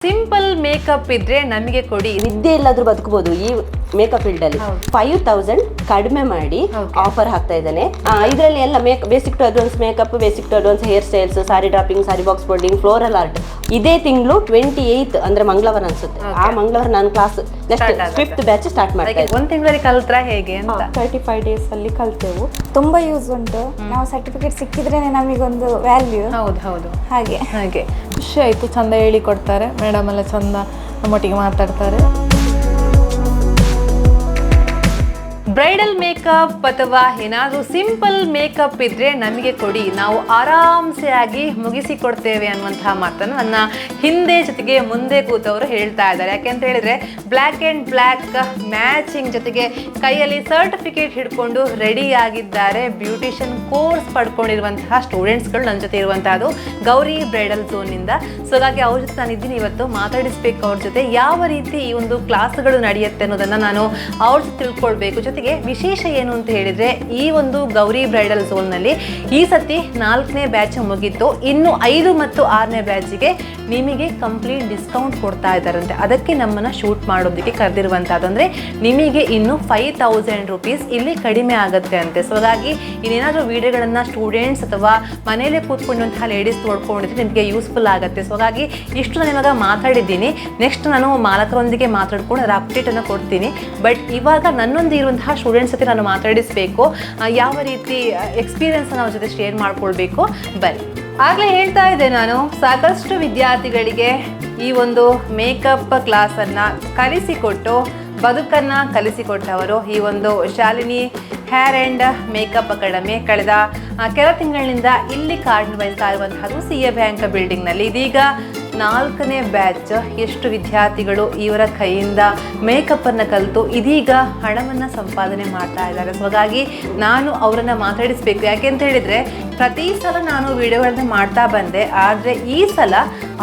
Simple makeup ಇದ್ರೆ ನಮಗೆ ಕೊಡಿ. ವಿದ್ಯೆ ಇಲ್ಲಾದ್ರೂ ಬದುಕಬಹುದು ಈ ಮೇಕಪ್ ಫೀಲ್ಡ್ ಅಲ್ಲಿ. 5000 ಕಡಿಮೆ ಮಾಡಿ ಆಫರ್ ಹಾಕ್ತಾ ಇದ್ದಾನೆ. ಇದರಲ್ಲಿ ಎಲ್ಲ basic to advance makeup, basic to advance hair styles, sari draping, sari box folding, floral art. ಇದೇ ತಿಂಗಳು 28 ಅಂದ್ರೆ ಮಂಗಳವಾರ ಅನ್ಸುತ್ತೆ. ಆ ಮಂಗಳವಾರ ನಾನು class next 5th batch start ಮಾಡ್ತಾ ಇದ್ದೀನಿ. ಒಂದ್ ತಿಂಗಳಲ್ಲಿ ಕಲ್ತ್ರ ಹೇಗೆ ಅಂತ 35 ಡೇಸ್ ಅಲ್ಲಿ ಕಲ್ತೆವು. ತುಂಬಾ ಯೂಸ್ ಉಂಟು. ನಾವು ಸರ್ಟಿಫಿಕೇಟ್ ಸಿಕ್ಕಿದ್ರೆ ನಮಗೊಂದು ವ್ಯಾಲ್ಯೂ. ಹೌದು ಹೌದು ಹಾಗೆ ಖುಷಿ ಆಯ್ತು. ಚಂದ ಹೇಳಿ ಕೊಡ್ತಾರೆ ಮೇಡಮ್ ಎಲ್ಲ, ಚಂದ ನಮ್ಮೊಟ್ಟಿಗೆ ಮಾತಾಡ್ತಾರೆ. ಬ್ರೈಡಲ್ ಮೇಕಪ್ ಅಥವಾ ಏನಾದರೂ ಸಿಂಪಲ್ ಮೇಕಪ್ ಇದ್ರೆ ನಮಗೆ ಕೊಡಿ, ನಾವು ಆರಾಮ್ಸೆ ಆಗಿ ಮುಗಿಸಿ ಕೊಡ್ತೇವೆ ಅನ್ನುವಂತಹ ಮಾತನ್ನು ನನ್ನ ಹಿಂದೆ ಜೊತೆಗೆ ಮುಂದೆ ಕೂತವರು ಹೇಳ್ತಾ ಇದ್ದಾರೆ. ಯಾಕೆಂತ ಹೇಳಿದ್ರೆ ಬ್ಲ್ಯಾಕ್ ಆ್ಯಂಡ್ ಬ್ಲ್ಯಾಕ್ ಮ್ಯಾಚಿಂಗ್ ಜೊತೆಗೆ ಕೈಯಲ್ಲಿ ಸರ್ಟಿಫಿಕೇಟ್ ಹಿಡ್ಕೊಂಡು ರೆಡಿ ಆಗಿದ್ದಾರೆ. ಬ್ಯೂಟಿಷಿಯನ್ ಕೋರ್ಸ್ ಪಡ್ಕೊಂಡಿರುವಂತಹ ಸ್ಟೂಡೆಂಟ್ಸ್ಗಳು ನನ್ನ ಜೊತೆ ಇರುವಂತಹದ್ದು ಗೌರಿ ಬ್ರೈಡಲ್ ಝೋನ್ನಿಂದ. ಸೊ ಹಾಗಾಗಿ ಅವ್ರ ಜೊತೆ ನಾನು ಇದ್ದೀನಿ ಇವತ್ತು, ಮಾತಾಡಿಸ್ಬೇಕು ಅವ್ರ ಜೊತೆ. ಯಾವ ರೀತಿ ಈ ಒಂದು ಕ್ಲಾಸ್ಗಳು ನಡೆಯುತ್ತೆ ಅನ್ನೋದನ್ನು ನಾನು ಅವ್ರ ಜೊತೆ ತಿಳ್ಕೊಳ್ಬೇಕು. ಜೊತೆಗೆ ವಿಶೇಷ ಏನು ಅಂತ ಹೇಳಿದ್ರೆ ಈ ಒಂದು ಗೌರಿ ಬ್ರೈಡಲ್ ಝೋನ್ನಲ್ಲಿ ಈ ಸತಿ 4ನೇ ಬ್ಯಾಚ್ ಮುಗಿತ್ತು. ಇನ್ನು 5 ಮತ್ತು 6ನೇ ಬ್ಯಾಚಿಗೆ ನಿಮಗೆ ಕಂಪ್ಲೀಟ್ ಡಿಸ್ಕೌಂಟ್ ಕೊಡ್ತಾ ಇದ್ದಾರಂತೆ. ಅದಕ್ಕೆ ನಮ್ಮನ್ನು ಶೂಟ್ ಮಾಡೋದಕ್ಕೆ ಕರೆದಿರುವಂಥದ್ದು. ಅಂದರೆ ನಿಮಗೆ ಇನ್ನು 5000 ರೂಪೀಸ್ ಇಲ್ಲಿ ಕಡಿಮೆ ಆಗುತ್ತೆ ಅಂತೆ. ಸೊ ಹಾಗಾಗಿ ಇನ್ನೇನಾದರೂ ವಿಡಿಯೋಗಳನ್ನು ಸ್ಟೂಡೆಂಟ್ಸ್ ಅಥವಾ ಮನೆಯಲ್ಲೇ ಕೂತ್ಕೊಂಡಂತಹ ಲೇಡೀಸ್ ನೋಡ್ಕೊಂಡಿದ್ರೆ ನಿಮಗೆ ಯೂಸ್ಫುಲ್ ಆಗುತ್ತೆ. ಸೊ ಹಾಗಾಗಿ ಇಷ್ಟು ನಾನು ಇವಾಗ ಮಾತಾಡಿದ್ದೀನಿ. ನೆಕ್ಸ್ಟ್ ನಾನು ಮಾಲಕರೊಂದಿಗೆ ಮಾತಾಡ್ಕೊಂಡು ಅದರ ಅಪ್ಡೇಟನ್ನು ಕೊಡ್ತೀನಿ. ಬಟ್ ಇವಾಗ ನನ್ನೊಂದಿಗೆ ಇರುವಂತಹ ಸ್ಟೂಡೆಂಟ್ಸ್ ಜೊತೆ ನಾನು ಮಾತಾಡಿಸಬೇಕು, ಯಾವ ರೀತಿ ಎಕ್ಸ್ಪೀರಿಯನ್ಸನ್ನು ಅವ್ರ ಜೊತೆ ಶೇರ್ ಮಾಡ್ಕೊಳ್ಬೇಕು. ಬನ್ನಿ. ಆಗಲೇ ಹೇಳ್ತಾ ಇದ್ದೆ ನಾನು, ಸಾಕಷ್ಟು ವಿದ್ಯಾರ್ಥಿಗಳಿಗೆ ಈ ಒಂದು ಮೇಕಪ್ ಕ್ಲಾಸನ್ನು ಕಲಿಸಿಕೊಟ್ಟು ಬದುಕನ್ನು ಕಲಿಸಿಕೊಟ್ಟವರು ಈ ಒಂದು Shalini hair and makeup academy ಕಳೆದ ಕೆಲ ತಿಂಗಳಿನಿಂದ ಇಲ್ಲಿ ಕಾರ್ಯನಿರ್ವಹಿಸ್ತಾ ಇರುವಂತಹದ್ದು CA ಬ್ಯಾಂಕ್ ಬಿಲ್ಡಿಂಗ್ನಲ್ಲಿ. ಇದೀಗ 4ನೇ ಬ್ಯಾಚ್. ಎಷ್ಟು ವಿದ್ಯಾರ್ಥಿಗಳು ಇವರ ಕೈಯಿಂದ ಮೇಕಪ್ಪನ್ನು ಕಲಿತು ಇದೀಗ ಹಣವನ್ನು ಸಂಪಾದನೆ ಮಾಡ್ತಾ ಇದ್ದಾರೆ. ಸೊ ಹಾಗಾಗಿ ನಾನು ಅವರನ್ನು ಮಾತಾಡಿಸ್ಬೇಕು. ಯಾಕೆಂತ ಹೇಳಿದರೆ ಪ್ರತಿ ಸಲ ನಾನು ವಿಡಿಯೋಗಳನ್ನ ಮಾಡ್ತಾ ಬಂದೆ, ಆದರೆ ಈ ಸಲ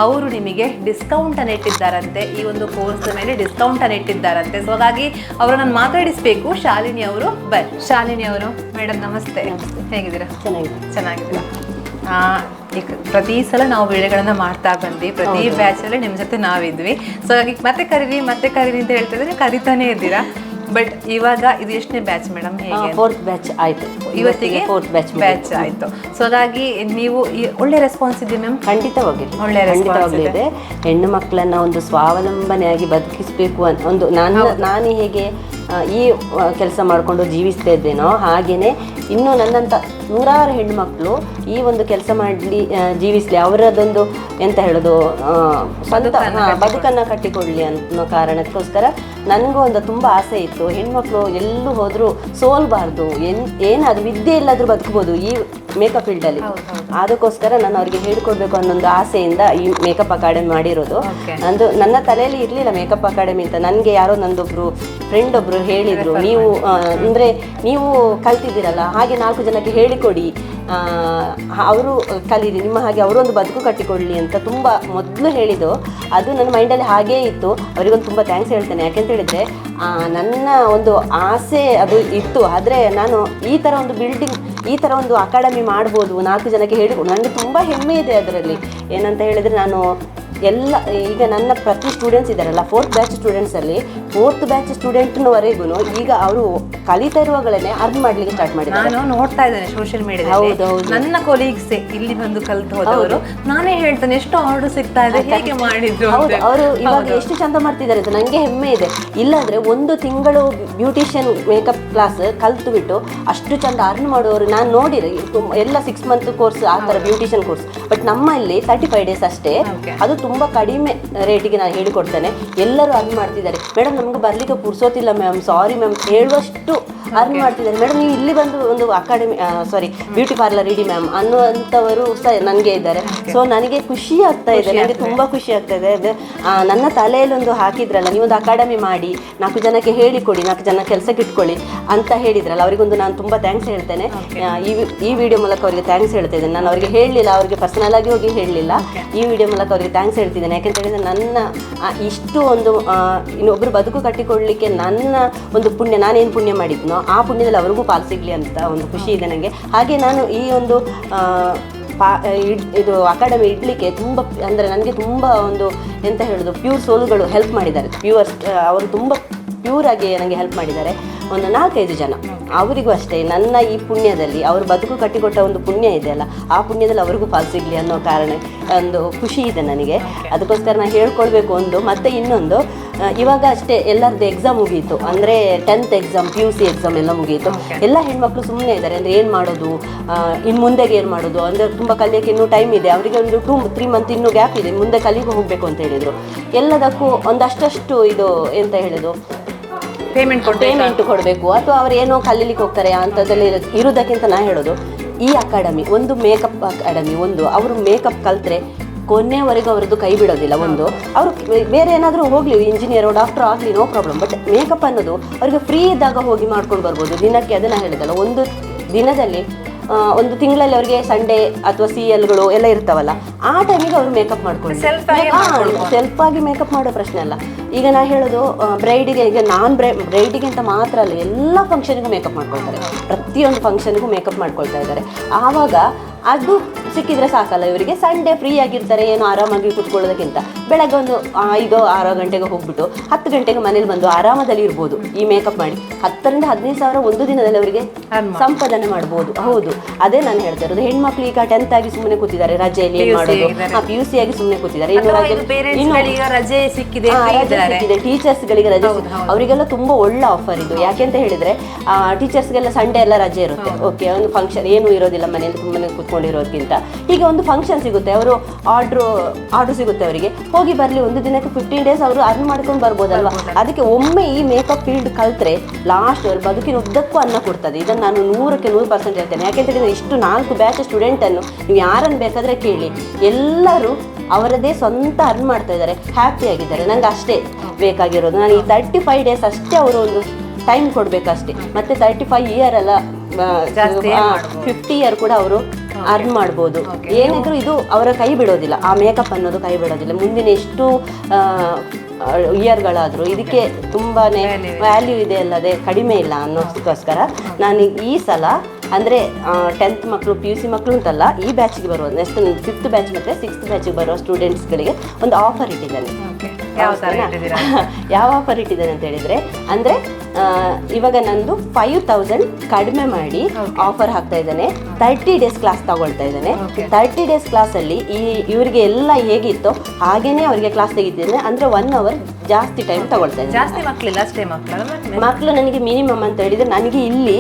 ಅವರು ನಿಮಗೆ ಡಿಸ್ಕೌಂಟನ್ನು ಇಟ್ಟಿದ್ದಾರಂತೆ. ಈ ಒಂದು ಕೋರ್ಸ್ ಮೇಲೆ ಡಿಸ್ಕೌಂಟನ್ನು ಇಟ್ಟಿದ್ದಾರಂತೆ. ಸೊ ಹಾಗಾಗಿ ಅವರನ್ನು ಮಾತಾಡಿಸ್ಬೇಕು. ಶಾಲಿನಿ ಅವರು ಬನ್ನಿ. ಶಾಲಿನಿ ಅವರು, ಮೇಡಮ್ ನಮಸ್ತೆ. ಹೇಗಿದ್ದೀರಾ? ಚೆನ್ನಾಗಿದ್ದೀರಾ? ಪ್ರತಿ ಸಲ ನಾವು ವಿಡಿಯೋಗಳನ್ನ ಮಾಡ್ತಾ ಬಂದ್ವಿ, ಪ್ರತಿ ಬ್ಯಾಚಲ್ಲಿ ನಿಮ್ಮ ಜೊತೆ ನಾವಿದ್ವಿ. ಸೊ ಹಾಗಾಗಿ ಮತ್ತೆ ಕರೀರಿ ಅಂತ ಹೇಳ್ತಾ ಇದ್ರೆ ಕರಿತಾನೆ ಇದ್ದೀರಾ. ಬಟ್ ಇವಾಗ ಇದು ಎಷ್ಟನೇ ಬ್ಯಾಚ್ ಮೇಡಮ್? ಹೇಗೆ? 4th ಬ್ಯಾಚ್ ಆಯ್ತು. ಇವತ್ತಿಗೆ 4th ಬ್ಯಾಚ್ ಆಯ್ತು. ಸೊ ಹಾಗಾಗಿ ನೀವು ಒಳ್ಳೆ ರೆಸ್ಪಾನ್ಸ್ ಇದೆ ಮ್ಯಾಮ್? ಖಂಡಿತವಾಗಿ ಇದೆ. ಹೆಣ್ಣು ಮಕ್ಕಳನ್ನ ಒಂದು ಸ್ವಾವಲಂಬನೆಯಾಗಿ ಬದುಕಿಸಬೇಕು ಅಂತ ಒಂದು ನಾನು ಹೇಗೆ ಈ ಕೆಲಸ ಮಾಡಿಕೊಂಡು ಜೀವಿಸ್ತಾ ಇದ್ದೇನೋ ಹಾಗೇನೆ ಇನ್ನು ನನ್ನಂಥ ನೂರಾರು ಹೆಣ್ಣುಮಕ್ಕಳು ಈ ಒಂದು ಕೆಲಸ ಮಾಡಲಿ, ಜೀವಿಸಲಿ, ಅವರದೊಂದು ಎಂತ ಹೇಳೋದು ಸ್ವಂತ ಬದುಕನ್ನು ಕಟ್ಟಿಕೊಳ್ಳಿ ಅನ್ನೋ ಕಾರಣಕ್ಕೋಸ್ಕರ ನನಗೂ ಒಂದು ತುಂಬ ಆಸೆ ಇತ್ತು. ಹೆಣ್ಮಕ್ಳು ಎಲ್ಲೂ ಹೋದರೂ ಸೋಲ್ಬಾರ್ದು, ಏನಾದರೂ ವಿದ್ಯೆ ಇಲ್ಲಾದರೂ ಬದುಕಬಹುದು ಈ ಮೇಕಪ್ ಫೀಲ್ಡಲ್ಲಿ. ಅದಕ್ಕೋಸ್ಕರ ನಾನು ಅವರಿಗೆ ಹೇಳಿಕೊಡ್ಬೇಕು ಅನ್ನೊಂದು ಆಸೆಯಿಂದ ಈ ಮೇಕಪ್ ಅಕಾಡೆಮಿ ಮಾಡಿರೋದು. ನನ್ನ ತಲೆಯಲ್ಲಿ ಇರಲಿಲ್ಲ ಮೇಕಪ್ ಅಕಾಡೆಮಿ ಅಂತ. ನನಗೆ ಯಾರೋ ನಂದೊಬ್ರು ಫ್ರೆಂಡ್ ಒಬ್ರು ಹೇಳಿದರು, ನೀವು ಅಂದರೆ ನೀವು ಕಲ್ತಿದ್ದೀರಲ್ಲ, ಹಾಗೆ 4 ಜನಕ್ಕೆ ಹೇಳಿಕೊಡಿ, ಅವರು ಕಲೀರಿ, ನಿಮ್ಮ ಹಾಗೆ ಅವರೊಂದು ಬದುಕು ಕಟ್ಟಿಕೊಳ್ಳಿ ಅಂತ ತುಂಬ ಮೊದಲು ಹೇಳಿದ್ದು. ಅದು ನನ್ನ ಮೈಂಡಲ್ಲಿ ಹಾಗೇ ಇತ್ತು. ಅವರಿಗೊಂದು ತುಂಬ ಥ್ಯಾಂಕ್ಸ್ ಹೇಳ್ತೇನೆ. ಯಾಕೆಂತ ಹೇಳಿದರೆ ನನ್ನ ಒಂದು ಆಸೆ ಅದು ಇತ್ತು. ಆದರೆ ನಾನು ಈ ಥರ ಒಂದು ಬಿಲ್ಡಿಂಗ್, ಈ ಥರ ಒಂದು ಅಕಾಡೆಮಿ ಮಾಡ್ಬೋದು, 4 ಜನಕ್ಕೆ ಹೇಳಿಕೊಡು, ನನಗೆ ತುಂಬ ಹೆಮ್ಮೆ ಇದೆ ಅದರಲ್ಲಿ. ಏನಂತ ಹೇಳಿದರೆ ನಾನು ಈಗ ನನ್ನ ಪ್ರತಿ ಸ್ಟೂಡೆಂಟ್ಸ್ ಇದ್ದಾರಲ್ಲ 4th ಬ್ಯಾಚ್ ಸ್ಟೂಡೆಂಟ್ಸಲ್ಲಿ 4th ಬ್ಯಾಚ್ ಸ್ಟೂಡೆಂಟ್ನವರೆಗೂ ಈಗ ಅವರು ಕಲಿತಾ ಇರುವಾಗಲೇ ಅರ್ನ್ ಮಾಡ್ಲಿಕ್ಕೆ ಸ್ಟಾರ್ಟ್ ಮಾಡಿದ್ದಾರೆ. ನಾನು ನೋಡ್ತಾ ಇದ್ದೇನೆ ಸೋಷಿಯಲ್ ಮೀಡಿಯಾದಲ್ಲಿ. ನನ್ನ ಕೊಲೀಗ್ಸ್ ಇಲ್ಲಿ ಬಂದು ಕಲಿತು ಹೋದವರು ನಾನೇ ಹೇಳ್ತೇನೆ ಎಷ್ಟು ಆರ್ಡರ್ ಸಿಗ್ತಾ ಇದೆ, ಹೇಗೆ ಮಾಡಿದ್ರು. ಅವರು ಇವಾಗ ಎಷ್ಟು ಚಂದ ಮಾಡ್ತಿದ್ದಾರೆ ಅಂತ ನನಗೆ ಹೆಮ್ಮೆ ಇದೆ. ಇಲ್ಲಾಂದ್ರೆ 1 ತಿಂಗಳು ಬ್ಯೂಟಿಷಿಯನ್ ಮೇಕಪ್ ಕ್ಲಾಸ್ ಕಲ್ತು ಬಿಟ್ಟು ಅಷ್ಟು ಚಂದ ಅರ್ನ್ ಮಾಡುವವರು ನಾನು ನೋಡಿರಿ. ಎಲ್ಲ 6 ಮಂತ್ ಕೋರ್ಸ್ ಆ ಥರ ಬ್ಯೂಟಿಷಿಯನ್ ಕೋರ್ಸ್. ಬಟ್ ನಮ್ಮಲ್ಲಿ 35 ಡೇಸ್ ಅಷ್ಟೇ. ಅದು ತುಂಬ ಕಡಿಮೆ ರೇಟಿಗೆ ನಾನು ಹೇಳಿಕೊಡ್ತೇನೆ. ಎಲ್ಲರೂ ಅರ್ನ್ ಮಾಡ್ತಿದ್ದಾರೆ. ಮೇಡಮ್ ನಮ್ಗೆ ಬರ್ಲಿಕ್ಕೆ ಪುರ್ಸೋತಿಲ್ಲ ಮ್ಯಾಮ್, ಸಾರಿ ಮ್ಯಾಮ್ ಹೇಳುವಷ್ಟು ಅರ್ನ್ ಮಾಡ್ತಿದ್ದಾರೆ. ಮೇಡಮ್ ನೀವು ಇಲ್ಲಿ ಬಂದು ಒಂದು ಅಕಾಡೆಮಿ ಬ್ಯೂಟಿ ಪಾರ್ಲರ್ ಇಡಿ ಮ್ಯಾಮ್ ಅನ್ನುವಂಥವರು ಸಹ ನನಗೆ ಇದ್ದಾರೆ. ಸೊ ನನಗೆ ಖುಷಿ ಆಗ್ತಾ ಇದೆ, ನನಗೆ ತುಂಬ ಖುಷಿ ಆಗ್ತಾ ಇದೆ. ನನ್ನ ತಲೆಯಲ್ಲಿ ಒಂದು ಹಾಕಿದ್ರಲ್ಲ, ನೀವೊಂದು ಅಕಾಡೆಮಿ ಮಾಡಿ 4 ಜನಕ್ಕೆ ಹೇಳಿಕೊಡಿ, 4 ಜನ ಕೆಲಸಕ್ಕೆ ಇಟ್ಕೊಳ್ಳಿ ಅಂತ ಹೇಳಿದ್ರಲ್ಲ, ಅವರಿಗೊಂದು ನಾನು ತುಂಬ ಥ್ಯಾಂಕ್ಸ್ ಹೇಳ್ತೇನೆ. ಈ ವಿಡಿಯೋ ಮೂಲಕ ಅವರಿಗೆ ಥ್ಯಾಂಕ್ಸ್ ಹೇಳ್ತಾ ಇದ್ದೇನೆ. ನಾನು ಅವರಿಗೆ ಹೇಳಲಿಲ್ಲ, ಅವರಿಗೆ ಪರ್ಸನಲ್ ಆಗಿ ಹೋಗಿ ಹೇಳಲಿಲ್ಲ. ಈ ವಿಡಿಯೋ ಮೂಲಕ ಅವರಿಗೆ ಥ್ಯಾಂಕ್ಸ್ ಹೇಳ್ತಿದ್ದೇನೆ. ಯಾಕೆಂತ ಹೇಳಿದರೆ ನನ್ನ ಇಷ್ಟು ಒಂದು ಇನ್ನೊಬ್ಬರು ಬದುಕು ಕಟ್ಟಿಕೊಳ್ಳಲಿಕ್ಕೆ ನನ್ನ ಒಂದು ಪುಣ್ಯ, ನಾನೇನು ಪುಣ್ಯ ಮಾಡಿದ್ನೋ ಆ ಪುಣ್ಯದಲ್ಲಿ ಅವ್ರಿಗೂ ಪಾಲು ಸಿಗಲಿ ಅಂತ ಒಂದು ಖುಷಿ ಇದೆ ನನಗೆ. ಹಾಗೆ ನಾನು ಈ ಒಂದು ಇದು ಅಕಾಡೆಮಿ ಇಡಲಿಕ್ಕೆ ತುಂಬ ಅಂದರೆ ನನಗೆ ತುಂಬ ಒಂದು ಎಂತ ಹೇಳೋದು ಪ್ಯೂರ್ ಸೋಲುಗಳು ಹೆಲ್ಪ್ ಮಾಡಿದ್ದಾರೆ. ಅವರು ತುಂಬ ಪ್ಯೂರ್ ಆಗಿ ನನಗೆ ಹೆಲ್ಪ್ ಮಾಡಿದ್ದಾರೆ. ಒಂದು 4-5 ಜನ ಅವರಿಗೂ ಅಷ್ಟೇ ನನ್ನ ಈ ಪುಣ್ಯದಲ್ಲಿ ಅವರು ಬದುಕು ಕಟ್ಟಿಕೊಟ್ಟ ಒಂದು ಪುಣ್ಯ ಇದೆಯಲ್ಲ, ಆ ಪುಣ್ಯದಲ್ಲಿ ಅವರಿಗೂ ಪಾಲ್ ಸಿಗಲಿ ಅನ್ನೋ ಕಾರಣ ಒಂದು ಖುಷಿ ಇದೆ ನನಗೆ. ಅದಕ್ಕೋಸ್ಕರ ನಾನು ಹೇಳ್ಕೊಳ್ಬೇಕು ಒಂದು. ಮತ್ತು ಇನ್ನೊಂದು, ಇವಾಗ ಅಷ್ಟೇ ಎಲ್ಲರದ್ದು ಎಕ್ಸಾಮ್ ಮುಗೀತು, ಅಂದರೆ 10th ಎಕ್ಸಾಮ್, PUC ಎಕ್ಸಾಮ್ ಎಲ್ಲ ಮುಗೀತು. ಎಲ್ಲ ಹೆಣ್ಮಕ್ಳು ಸುಮ್ಮನೆ ಇದ್ದಾರೆ, ಅಂದರೆ ಏನು ಮಾಡೋದು, ಇನ್ನು ಮುಂದೆಗೆ ಏನು ಮಾಡೋದು, ಅಂದರೆ ತುಂಬ ಕಲಿಯೋಕ್ಕೆ ಇನ್ನೂ ಟೈಮ್ ಇದೆ ಅವರಿಗೆ, ಒಂದು 2-3 ಮಂತ್ ಇನ್ನೂ ಗ್ಯಾಪ್ ಇದೆ, ಮುಂದೆ ಕಲಿಗೆ ಹೋಗಬೇಕು ಅಂತ ಹೇಳಿದರು. ಎಲ್ಲದಕ್ಕೂ ಒಂದಷ್ಟು ಇದು ಎಂತ ಹೇಳೋದು, ಪೇಮೆಂಟ್ ಕೊಡಬೇಕು ಅಥವಾ ಅವ್ರು ಏನೋ ಕಲೀಲಿಕ್ಕೆ ಹೋಗ್ತಾರೆ ಅಂಥದ್ದೆಲ್ಲ ಇರೋದಕ್ಕಿಂತ ನಾ ಹೇಳೋದು, ಈ ಅಕಾಡೆಮಿ ಒಂದು ಮೇಕಪ್ ಅಕಾಡೆಮಿ, ಒಂದು ಅವರು ಮೇಕಪ್ ಕಲ್ತ್ರೆ ಕೊನೆಯವರೆಗೂ ಅವರದ್ದು ಕೈ ಬಿಡೋದಿಲ್ಲ. ಒಂದು ಅವರು ಬೇರೆ ಏನಾದರೂ ಹೋಗಲಿ, ಇಂಜಿನಿಯರು ಡಾಕ್ಟರ್ ಆಗಲಿ, ನೋ ಪ್ರಾಬ್ಲಮ್, ಬಟ್ ಮೇಕಪ್ ಅನ್ನೋದು ಅವರಿಗೆ ಫ್ರೀ ಇದ್ದಾಗ ಹೋಗಿ ಮಾಡ್ಕೊಂಡು ಬರ್ಬೋದು. ದಿನಕ್ಕೆ ಅದನ್ನು ಹೇಳಿದಲ್ಲ, ಒಂದು ದಿನದಲ್ಲಿ ಒಂದು ತಿಂಗಳಲ್ಲಿ ಅವರಿಗೆ ಸಂಡೇ ಅಥವಾ CLಗಳು ಎಲ್ಲ ಇರ್ತಾವಲ್ಲ, ಆ ಟೈಮಿಗೆ ಅವರು ಮೇಕಪ್ ಮಾಡ್ಕೊಂಡು ಸೆಲ್ಫ್ ಆಗಿ ಮೇಕಪ್ ಮಾಡೋ ಪ್ರಶ್ನೆ ಅಲ್ಲ. ಈಗ ನಾ ಹೇಳೋದು ಬ್ರೈಡಿಗೆ, ಈಗ ಬ್ರೈಡಿಗೆ ಅಂತ ಮಾತ್ರ ಅಲ್ಲ, ಎಲ್ಲ ಫಂಕ್ಷನ್ಗೂ ಮೇಕಪ್ ಮಾಡ್ಕೊಳ್ತಾರೆ, ಪ್ರತಿಯೊಂದು ಫಂಕ್ಷನ್ಗೂ ಮೇಕಪ್ ಮಾಡ್ಕೊಳ್ತಾ ಇದ್ದಾರೆ. ಆವಾಗ ಅದು ಸಿಕ್ಕಿದ್ರೆ ಸಾಕಲ್ಲ ಇವರಿಗೆ. ಸಂಡೇ ಫ್ರೀ ಆಗಿರ್ತಾರೆ, ಏನು ಆರಾಮಾಗಿ ಕೂತ್ಕೊಳ್ಳೋದಕ್ಕಿಂತ ಬೆಳಗ್ಗೆ ಒಂದು 5-6 ಗಂಟೆಗೆ ಹೋಗ್ಬಿಟ್ಟು 10 ಗಂಟೆಗೆ ಮನೇಲಿ ಬಂದು ಆರಾಮದಲ್ಲಿ ಇರ್ಬೋದು ಈ ಮೇಕಪ್ ಮಾಡಿ. 10,000-15,000 ಸಾವಿರ ಒಂದು ದಿನದಲ್ಲಿ ಅವರಿಗೆ ಸಂಪಾದನೆ ಮಾಡ್ಬೋದು. ಹೌದು, ಅದೇ ನಾನು ಹೇಳ್ತಾ ಇರೋದು. ಹೆಣ್ಮಕ್ಳು ಈಗ 10th ಆಗಿ ಸುಮ್ಮನೆ ಕೂತಿದ್ದಾರೆ, ರಜೆಯಲ್ಲಿ ಏನು ಮಾಡೋದು, PUC ಆಗಿ ಸುಮ್ಮನೆ ಕೂತಿದ್ದಾರೆ, ರಜೆ ಸಿಕ್ಕಿದೆ, ಟೀಚರ್ಸ್ಗಳಿಗೆ ರಜೆ, ಅವರಿಗೆಲ್ಲ ತುಂಬ ಒಳ್ಳೆ ಆಫರ್ ಇದು. ಯಾಕೆಂತ ಹೇಳಿದ್ರೆ ಟೀಚರ್ಸ್ಗೆಲ್ಲ ಸಂಡೇ ಎಲ್ಲ ರಜೆ ಇರುತ್ತೆ. ಓಕೆ, ಒಂದು ಫಂಕ್ಷನ್ ಏನೂ ಇರೋದಿಲ್ಲ, ಮನೆಯಲ್ಲಿ ಸುಮ್ಮನೆ ಕೂತ್ಕೊಂಡಿರೋದಕ್ಕಿಂತ ಈಗ ಒಂದು ಫಂಕ್ಷನ್ ಸಿಗುತ್ತೆ, ಅವರು ಆರ್ಡ್ರ್ ಸಿಗುತ್ತೆ ಅವರಿಗೆ, ಹೋಗಿ ಬರಲಿ, ಒಂದು ದಿನಕ್ಕೆ 15 days ಅವರು ಅರ್ನ್ ಮಾಡ್ಕೊಂಡು ಬರ್ಬೋದಲ್ವಾ. ಅದಕ್ಕೆ ಒಮ್ಮೆ ಈ ಮೇಕಪ್ ಫೀಲ್ಡ್ ಕಲ್ತ್ರೆ ಲಾಸ್ಟ್ ಅವ್ರ ಬದುಕಿನ ಉದ್ದಕ್ಕೂ ಅನ್ನ ಕೊಡ್ತದೆ. ಇದನ್ನು ನಾನು 100% ಹೇಳ್ತೇನೆ. ಯಾಕೆಂತ ಹೇಳಿದ್ರೆ ಇಷ್ಟು 4 ಬ್ಯಾಚ್ ಸ್ಟೂಡೆಂಟನ್ನು ನೀವು ಯಾರನ್ನು ಬೇಕಾದರೆ ಕೇಳಿ, ಎಲ್ಲರೂ ಅವರದೇ ಸ್ವಂತ ಅರ್ನ್ ಮಾಡ್ತಾ ಇದ್ದಾರೆ, ಹ್ಯಾಪಿ ಆಗಿದ್ದಾರೆ. ನಂಗೆ ಅಷ್ಟೇ ಬೇಕಾಗಿರೋದು. ನಾನು ಈ 35 days ಅಷ್ಟೇ ಅವರು ಒಂದು ಟೈಮ್ ಕೊಡಬೇಕಷ್ಟೇ. ಮತ್ತು 35 year ಅಲ್ಲ, 50 year ಕೂಡ ಅವರು ಅರ್ನ್ ಮಾಡ್ಬೋದು. ಏನಿದ್ರು ಇದು ಅವರ ಕೈ ಬಿಡೋದಿಲ್ಲ, ಆ ಮೇಕಪ್ ಅನ್ನೋದು ಕೈ ಬಿಡೋದಿಲ್ಲ. ಮುಂದಿನ ಎಷ್ಟು ಇಯರ್ಗಳಾದರೂ ಇದಕ್ಕೆ ತುಂಬಾ ವ್ಯಾಲ್ಯೂ ಇದೆ ಅಲ್ಲದೆ ಕಡಿಮೆ ಇಲ್ಲ ಅನ್ನೋದಕ್ಕೋಸ್ಕರ ನಾನು ಈ ಸಲ ಅಂದರೆ 10th ಮಕ್ಕಳು, PUC ಮಕ್ಕಳು ಅಂತಲ್ಲ, ಈ ಬ್ಯಾಚಿಗೆ ಬರುವ ನೆಕ್ಸ್ಟ್ 5th ಬ್ಯಾಚ್ ಮತ್ತು 6th ಬ್ಯಾಚಿಗೆ ಬರುವ ಸ್ಟೂಡೆಂಟ್ಸ್ಗಳಿಗೆ ಒಂದು ಆಫರ್ ಇಟ್ಟಿದ್ದೇನೆ. ಯಾವ ಆಫರ್ ಇಟ್ಟಿದ್ದೇನೆ ಅಂತ ಹೇಳಿದರೆ, ಅಂದರೆ ಇವಾಗ ನಂದು 5,000 ಕಡಿಮೆ ಮಾಡಿ ಆಫರ್ ಹಾಕ್ತಾ ಇದ್ದೇನೆ. 30 days ಕ್ಲಾಸ್ ತಗೊಳ್ತಾ ಇದ್ದೇನೆ. 30 days ಕ್ಲಾಸಲ್ಲಿ ಇವರಿಗೆ ಎಲ್ಲ ಹೇಗಿತ್ತೋ ಹಾಗೇನೆ ಅವರಿಗೆ ಕ್ಲಾಸ್ ತೆಗಿತಿದ್ದೇನೆ. ಅಂದರೆ 1 hour ಜಾಸ್ತಿ ಟೈಮ್ ತಗೊಳ್ತಾ ಇದ್ದೇನೆ. ಜಾಸ್ತಿ ಮಕ್ಕಳಿಲ್ಲ, ಅಷ್ಟೇ ಮಕ್ಕಳು ನನಗೆ ಮಿನಿಮಮ್ ಅಂತ ಹೇಳಿದರೆ ನನಗೆ ಇಲ್ಲಿ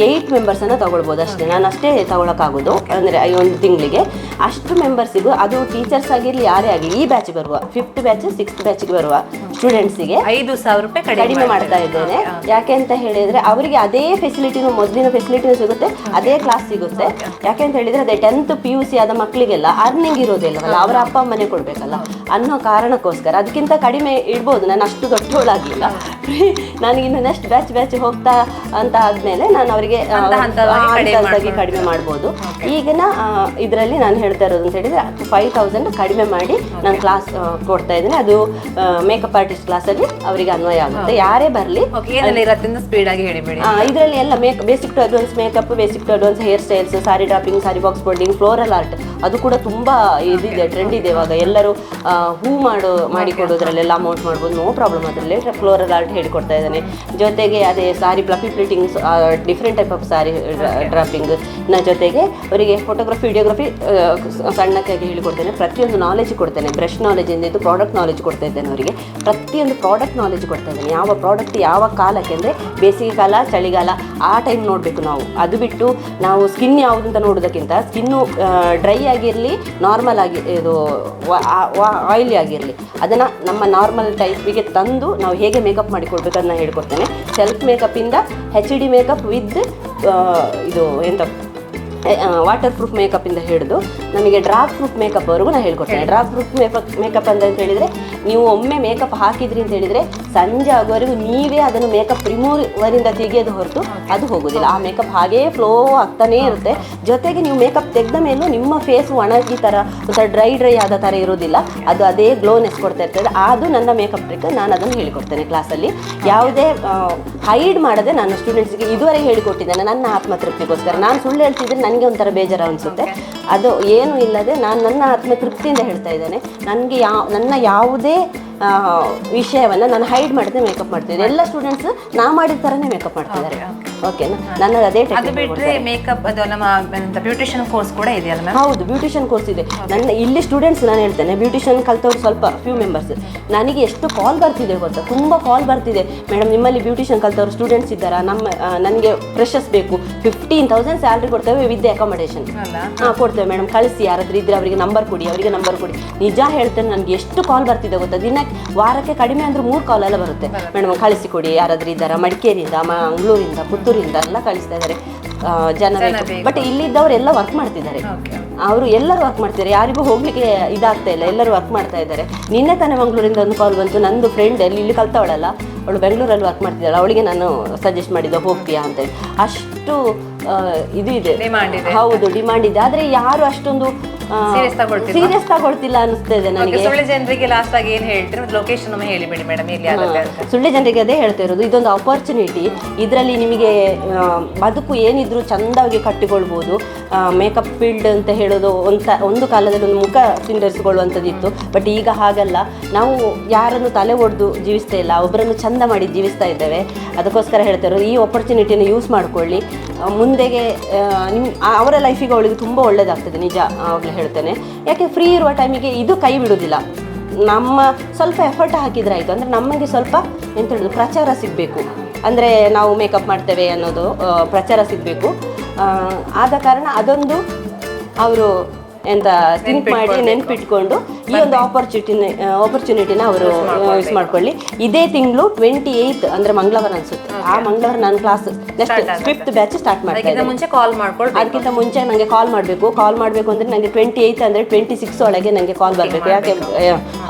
8 ಮೆಂಬರ್ಸನ್ನು ತಗೊಳ್ಬೋದು ಅಷ್ಟೇ. ನಾನು ಅಷ್ಟೇ ತಗೊಳಕ್ಕಾಗೋದು, ಅಂದರೆ ಒಂದು ತಿಂಗಳಿಗೆ ಅಷ್ಟು ಮೆಂಬರ್ಸಿಗೂ, ಅದು ಟೀಚರ್ಸ್ ಆಗಿರಲಿ ಯಾರೇ ಆಗಲಿ, ಈ ಬ್ಯಾಚ್ ಬರುವ 5th ಬ್ಯಾಚ್ 6th ಬ್ಯಾಚ್ಗೆ ಬರುವ ಸ್ಟೂಡೆಂಟ್ಸಿಗೆ 5,000 ರೂಪಾಯಿ ಕಡಿಮೆ ಮಾಡ್ತಾ ಇದ್ದೇನೆ. ಯಾಕೆ ಅಂತ ಹೇಳಿದರೆ ಅವರಿಗೆ ಅದೇ ಫೆಸಿಲಿಟಿನೂ, ಮೊದಲಿನ ಫೆಸಿಲಿಟಿನೂ ಸಿಗುತ್ತೆ, ಅದೇ ಕ್ಲಾಸ್ ಸಿಗುತ್ತೆ. ಯಾಕೆ ಅಂತ ಹೇಳಿದರೆ ಅದೇ 10th PUC ಆದ ಮಕ್ಕಳಿಗೆಲ್ಲ ಅರ್ನಿಂಗ್ ಇರೋದಿಲ್ಲವಲ್ಲ, ಅವರ ಅಪ್ಪ ಅಮ್ಮನೇ ಕೊಡಬೇಕಲ್ಲ ಅನ್ನೋ ಕಾರಣಕ್ಕೋಸ್ಕರ ಅದಕ್ಕಿಂತ ಕಡಿಮೆ ಇಡ್ಬೋದು. ನಾನು ಅಷ್ಟು ದೊಡ್ಡವಳಾಗಿಲ್ಲ, ನನಗಿನ್ನು ನೆಕ್ಸ್ಟ್ ಬ್ಯಾಚ್ ಹೋಗ್ತಾ ಅಂತ ಆದಮೇಲೆ ನಾನು ಅವರಿಗೆ ಹಂತವಾಗಿ ಕಡಿಮೆ ಮಾಡ್ಬೋದು. ಈಗಿನ ಇದರಲ್ಲಿ ನಾನು ಹೇಳ್ತಾ ಇರೋದು ಅಂತ ಹೇಳಿದರೆ 5,000 ಕಡಿಮೆ ಮಾಡಿ ನಾನು ಕ್ಲಾಸ್ ಕೊಡ್ತಾ ಇದ್ದೇನೆ. ಅದು ಮೇಕಪ್ ಆರ್ಟಿಸ್ಟ್ ಕ್ಲಾಸಲ್ಲಿ ಅವರಿಗೆ ಅನ್ವಯ ಆಗುತ್ತೆ, ಯಾರೇ ಬರಲಿ. ಇದರಲ್ಲಿ ಎಲ್ಲ basic to advance makeup, basic to advance hair styles, sari draping, sari box boarding, floral art, ಅದು ಕೂಡ ತುಂಬ ಇದಿದೆ, ಟ್ರೆಂಡ್ ಇದೆ ಇವಾಗ. ಎಲ್ಲರೂ ಹೂ ಮಾಡಿಕೊಡೋದ್ರಲ್ಲೆಲ್ಲ ಅಮೌಂಟ್ ಮಾಡ್ಬೋದು, ನೋ ಪ್ರಾಬ್ಲಮ್. ಅದರಲ್ಲಿ ಫ್ಲೋರಲ್ ಆರ್ಟ್ ಹೇಳಿಕೊಡ್ತಾ ಇದ್ದಾನೆ. ಜೊತೆಗೆ ಅದೇ sari fluffy pleating, different type of sari draping ಜೊತೆಗೆ ಅವರಿಗೆ ಫೋಟೋಗ್ರಫಿ, ವಿಡಿಯೋಗ್ರಫಿ ಸಣ್ಣಕ್ಕಾಗಿ ಹೇಳಿಕೊಡ್ತೇನೆ. ಪ್ರತಿಯೊಂದು ನಾಲೆಜ್ ಕೊಡ್ತೇನೆ, ಬ್ರಷ್ ನಾಲೆಜಿಂದ ಇದು ಪ್ರಾಡಕ್ಟ್ ನಾಲೆಜ್ ಕೊಡ್ತಾ ಇದ್ದೇನೆ ಅವರಿಗೆ. ಪ್ರತಿಯೊಂದು ಪ್ರಾಡಕ್ಟ್ ನಾಲೆಜ್ ಕೊಡ್ತಾ ಇದ್ದೇನೆ. ಯಾವ ಪ್ರಾಡಕ್ಟ್ ಯಾವ ಕಾಲಕ್ಕೆ, ಅಂದರೆ ಬೇಸಿಗೆ ಕಾಲ, ಚಳಿಗಾಲ, ಆ ಟೈಮ್ ನೋಡಬೇಕು ನಾವು. ಅದು ಬಿಟ್ಟು ನಾವು ಸ್ಕಿನ್ ಯಾವುದು ಅಂತ ನೋಡೋದಕ್ಕಿಂತ ಸ್ಕಿನ್ನು ಡ್ರೈ ಆಗಿರಲಿ, ನಾರ್ಮಲ್ ಆಗಿ ಇದು ಆಯಿಲಿ ಆಗಿರಲಿ, ಅದನ್ನು ನಮ್ಮ ನಾರ್ಮಲ್ ಟೈಪಿಗೆ ತಂದು ನಾವು ಹೇಗೆ ಮೇಕಪ್ ಮಾಡಿಕೊಡ್ಬೇಕು ಅದನ್ನ ಹೇಳ್ಕೊಡ್ತೇನೆ. ಸೆಲ್ಫ್ ಮೇಕಪ್ಪಿಂದ HD ಮೇಕಪ್ ವಿತ್ ಇದು ಎಂತ ವಾಟರ್ ಪ್ರೂಫ್ ಮೇಕಪ್ಪಿಂದ ಹಿಡಿದು ನಮಗೆ ಡ್ರಾಪ್ ಪ್ರೂಫ್ ಮೇಕಪ್ವರೆಗೂ ನಾನು ಹೇಳ್ಕೊಡ್ತೇನೆ. ಡ್ರಾಪ್ ಪ್ರೂಫ್ ಮೇಕಪ್ ಅಂತ ಹೇಳಿದರೆ ನೀವು ಒಮ್ಮೆ ಮೇಕಪ್ ಹಾಕಿದ್ರಿ ಅಂತ ಹೇಳಿದರೆ ಸಂಜೆ ಆಗೋವರೆಗೂ ನೀವೇ ಅದನ್ನು ಮೇಕಪ್ ರಿಮೂವರಿಂದ ತೆಗೆಯೋದು ಹೊರತು ಅದು ಹೋಗೋದಿಲ್ಲ. ಆ ಮೇಕಪ್ ಹಾಗೇ ಫ್ಲೋ ಆಗ್ತಾನೇ ಇರುತ್ತೆ. ಜೊತೆಗೆ ನೀವು ಮೇಕಪ್ ತೆಗೆದ ಮೇಲೂ ನಿಮ್ಮ ಫೇಸ್ ಒಣಗಿ ಥರ ಒಂಥರ ಡ್ರೈ ಆದ ಥರ ಇರೋದಿಲ್ಲ, ಅದು ಅದೇ ಗ್ಲೋನೆಸ್ ಕೊಡ್ತಾ ಇರ್ತದೆ. ಅದು ನನ್ನ ಮೇಕಪ್ ಟ್ರಿಕ್, ನಾನು ಅದನ್ನು ಹೇಳಿಕೊಡ್ತೇನೆ ಕ್ಲಾಸಲ್ಲಿ. ಯಾವುದೇ ಹೈಡ್ ಮಾಡದೆ ನಾನು ಸ್ಟೂಡೆಂಟ್ಸ್ಗೆ ಇದುವರೆಗೆ ಹೇಳಿಕೊಟ್ಟಿದ್ದೇನೆ ನನ್ನ ಆತ್ಮತೃಪ್ತಿಗೋಸ್ಕರ. ನಾನು ಸುಳ್ಳು ಹೇಳ್ತಿದ್ರೆ ನನಗೆ ಒಂಥರ ಬೇಜಾರು ಅನಿಸುತ್ತೆ. ಅದು ಏನು ಇಲ್ಲದೆ ನಾನು ನನ್ನ ಆತ್ಮತೃಪ್ತಿಯಿಂದ ಹೇಳ್ತಾ ಇದ್ದೇನೆ. ನನಗೆ ನನ್ನ ಯಾವುದೇ ವಿಷಯವನ್ನು ನಾನು ಹೈಡ್ ಮಾಡದೆ ಮೇಕಪ್ ಮಾಡ್ತಿದ್ದೆ. ಎಲ್ಲ ಸ್ಟೂಡೆಂಟ್ಸ್ ನಾ ಮಾಡಿದ ಥರನೇ ಮೇಕಪ್ ಮಾಡ್ತಿದ್ದಾರೆ. ಓಕೆನಾ, ನನ್ನ ಅದೇ ಮೇಕಪ್ ಅದು ನಮ್ಮ ಬ್ಯೂಟಿಷಿಯನ್ ಕೋರ್ಸ್ ಕೂಡ ಇದೆಯಲ್ಲ ಮ್ಯಾಮ್? ಹೌದು, ಬ್ಯೂಟಿಷಿಯನ್ ಕೋರ್ಸ್ ಇದೆ. ನನ್ನ ಇಲ್ಲಿ ಸ್ಟೂಡೆಂಟ್ಸ್ ನಾನು ಹೇಳ್ತೇನೆ, ಬ್ಯೂಟಿಷಿಯನ್ ಕಲ್ತವ್ರು ಸ್ವಲ್ಪ ಫ್ಯೂ ಮೆಂಬರ್ಸ್. ನನಗೆ ಎಷ್ಟು ಕಾಲ್ ಬರ್ತಿದೆ ಗೊತ್ತಾ, ತುಂಬ ಕಾಲ್ ಬರ್ತಿದೆ. ಮೇಡಮ್ ನಿಮ್ಮಲ್ಲಿ ಬ್ಯೂಟಿಷಿಯನ್ ಕಲ್ತವ್ರು ಸ್ಟೂಡೆಂಟ್ಸ್ ಇದ್ದಾರಾ, ನನಗೆ ಫ್ರೆಶಸ್ ಬೇಕು, 15,000 ಸ್ಯಾಲ್ರಿ ಕೊಡ್ತೇವೆ ವಿತ್ ಅಕಾಮಡೇಷನ್. ಕೊಡ್ತೇವೆ ಮೇಡಮ್, ಕಳಿಸಿ, ಯಾರಾದ್ರೂ ಇದ್ರೆ ಅವರಿಗೆ ನಂಬರ್ ಕೊಡಿ, ಅವರಿಗೆ ನಂಬರ್ ಕೊಡಿ. ನಿಜ ಹೇಳ್ತೇನೆ, ನನಗೆ ಎಷ್ಟು ಕಾಲ್ ಬರ್ತಿದೆ ಗೊತ್ತಾ, ವಾರಕ್ಕೆ ಕಡಿಮೆ ಅಂದ್ರೆ 3 ಕಾಲ್ ಎಲ್ಲ ಬರುತ್ತೆ. ಮೇಡಮ್ ಕಳಿಸಿಕೊಡಿ, ಯಾರಾದ್ರೂ ಇದ್ದಾರಾ, ಮಡಿಕೇರಿಯಿಂದ, ಮಂಗಳೂರಿಂದ, ಪುತ್ತೂರಿಂದ ಎಲ್ಲ ಕಳಿಸ್ತಾ ಇದ್ದಾರೆ ಜನ. ಬಟ್ ಇಲ್ಲಿದ್ದವರೆಲ್ಲ ವರ್ಕ್ ಮಾಡ್ತಿದ್ದಾರೆ, ಅವರು ಎಲ್ಲರೂ ವರ್ಕ್ ಮಾಡ್ತಿದ್ದಾರೆ, ಯಾರಿಗೂ ಹೋಗ್ಲಿಕ್ಕೆ ಇದಾಗ್ತಾ ಇಲ್ಲ, ಎಲ್ಲರೂ ವರ್ಕ್ ಮಾಡ್ತಾ ಇದ್ದಾರೆ. ನಿನ್ನೆ ತಾನೇ ಮಂಗಳೂರಿಂದ ಒಂದು ಕಾಲ್ ಬಂತು, ನಂದು ಫ್ರೆಂಡ್ ಇಲ್ಲಿ ಕಲ್ತವಳಲ್ಲ, ಅವಳು ಬೆಂಗಳೂರಲ್ಲಿ ವರ್ಕ್ ಮಾಡ್ತಿದ್ದಾಳೆ, ಅವಳಿಗೆ ನಾನು ಸಜೆಸ್ಟ್ ಮಾಡಿದ್ದೆ ಹೋಗ್ತೀಯಾ ಅಂತ ಹೇಳಿ. ಅಷ್ಟು ಇದು ಇದೆ, ಹೌದು ಡಿಮಾಂಡ್ ಇದೆ. ಆದ್ರೆ ಯಾರು ಅಷ್ಟೊಂದು ಸೀರಿಯಸ್ ತಗೊಳ್ತಿಲ್ಲ ಅನಿಸ್ತಾ ಇದೆ ನನಗೆ. ಸುಳ್ಳು ಜನರಿಗೆ ಲಾಸ್ಟ್ ಆಗಿ ಏನ್ ಹೇಳ್ತೀರಾ, ಲೊಕೇಶನ್ ಒಮ್ಮೆ ಹೇಳಿಬಿಡಿ ಮೇಡಮ್, ಎಲ್ಲಿ ಆಗುತ್ತೆ ಅಂತ. ಸುಳ್ಳು ಜನರಿಗೆ ಅದೇ ಹೇಳ್ತಾ ಇರೋದು, ಇದೊಂದು ಅಪರ್ಚುನಿಟಿ. ಇದರಲ್ಲಿ ನಿಮಗೆ ಬದುಕು ಏನಿದ್ರು ಚಂದವಾಗಿ ಕಟ್ಟಿಕೊಳ್ಬೋದು. ಮೇಕಪ್ ಫೀಲ್ಡ್ ಅಂತ ಹೇಳೋದು ಒಂದು ಕಾಲದಲ್ಲಿ ಒಂದು ಮುಖ ಸಿಂಡರಿಸಿಕೊಳ್ಳುವಂಥದ್ದಿತ್ತು. ಬಟ್ ಈಗ ಹಾಗಲ್ಲ, ನಾವು ಯಾರನ್ನು ತಲೆ ಒಡೆದು ಜೀವಿಸ್ತಾ ಇಲ್ಲ, ಒಬ್ಬರನ್ನು ಚಂದ ಮಾಡಿ ಜೀವಿಸ್ತಾ ಇದ್ದೇವೆ. ಅದಕ್ಕೋಸ್ಕರ ಹೇಳ್ತಾ ಇರೋದು, ಈ ಆಪರ್ಚುನಿಟಿನ ಯೂಸ್ ಮಾಡ್ಕೊಳ್ಳಿ. ಮುಂದೆಗೆ ಅವರ ಲೈಫಿಗೆ ಅವಳಿಗೆ ತುಂಬ ಒಳ್ಳೇದಾಗ್ತದೆ, ನಿಜ ಆಗಲೇ ಹೇಳ್ತೇನೆ. ಯಾಕೆ ಫ್ರೀ ಇರುವ ಟೈಮಿಗೆ ಇದು ಕೈ ಬಿಡೋದಿಲ್ಲ. ನಮ್ಮ ಸ್ವಲ್ಪ ಎಫರ್ಟ್ ಹಾಕಿದ್ರೆ ಆಯಿತು. ಅಂದರೆ ನಮಗೆ ಸ್ವಲ್ಪ ಎಂತ ಹೇಳೋದು, ಪ್ರಚಾರ ಸಿಗಬೇಕು. ಅಂದರೆ ನಾವು ಮೇಕಪ್ ಮಾಡ್ತೇವೆ ಅನ್ನೋದು ಪ್ರಚಾರ ಸಿಗಬೇಕು. ಆದ ಕಾರಣ ಅದೊಂದು ಅವರು ಎಂತ ಥಿಂಕ್ ಮಾಡಿ ನೆನ್ಪಿಟ್ಕೊಂಡು ಈ ಒಂದು ಆಪರ್ಚುನಿಟಿನ ಅವರು ಯೂಸ್ ಮಾಡ್ಕೊಳ್ಳಿ. ಇದೇ ತಿಂಗಳು 28 ಅಂದರೆ ಮಂಗಳವಾರ ಅನ್ಸುತ್ತೆ, ಆ ಮಂಗಳವಾರ ನಾನು class next 5th batch start ಮಾಡ್ತೀನಿ. ಮುಂಚೆ ಕಾಲ್ ಮಾಡ್ಕೊಳ್ಳಿ. ಅದಕ್ಕಿಂತ ಮುಂಚೆ ನನಗೆ ಕಾಲ್ ಮಾಡಬೇಕು ಅಂದರೆ ನನಗೆ 28 ಅಂದರೆ 26 ಒಳಗೆ ನನಗೆ ಕಾಲ್ ಬರಬೇಕು. ಯಾಕೆ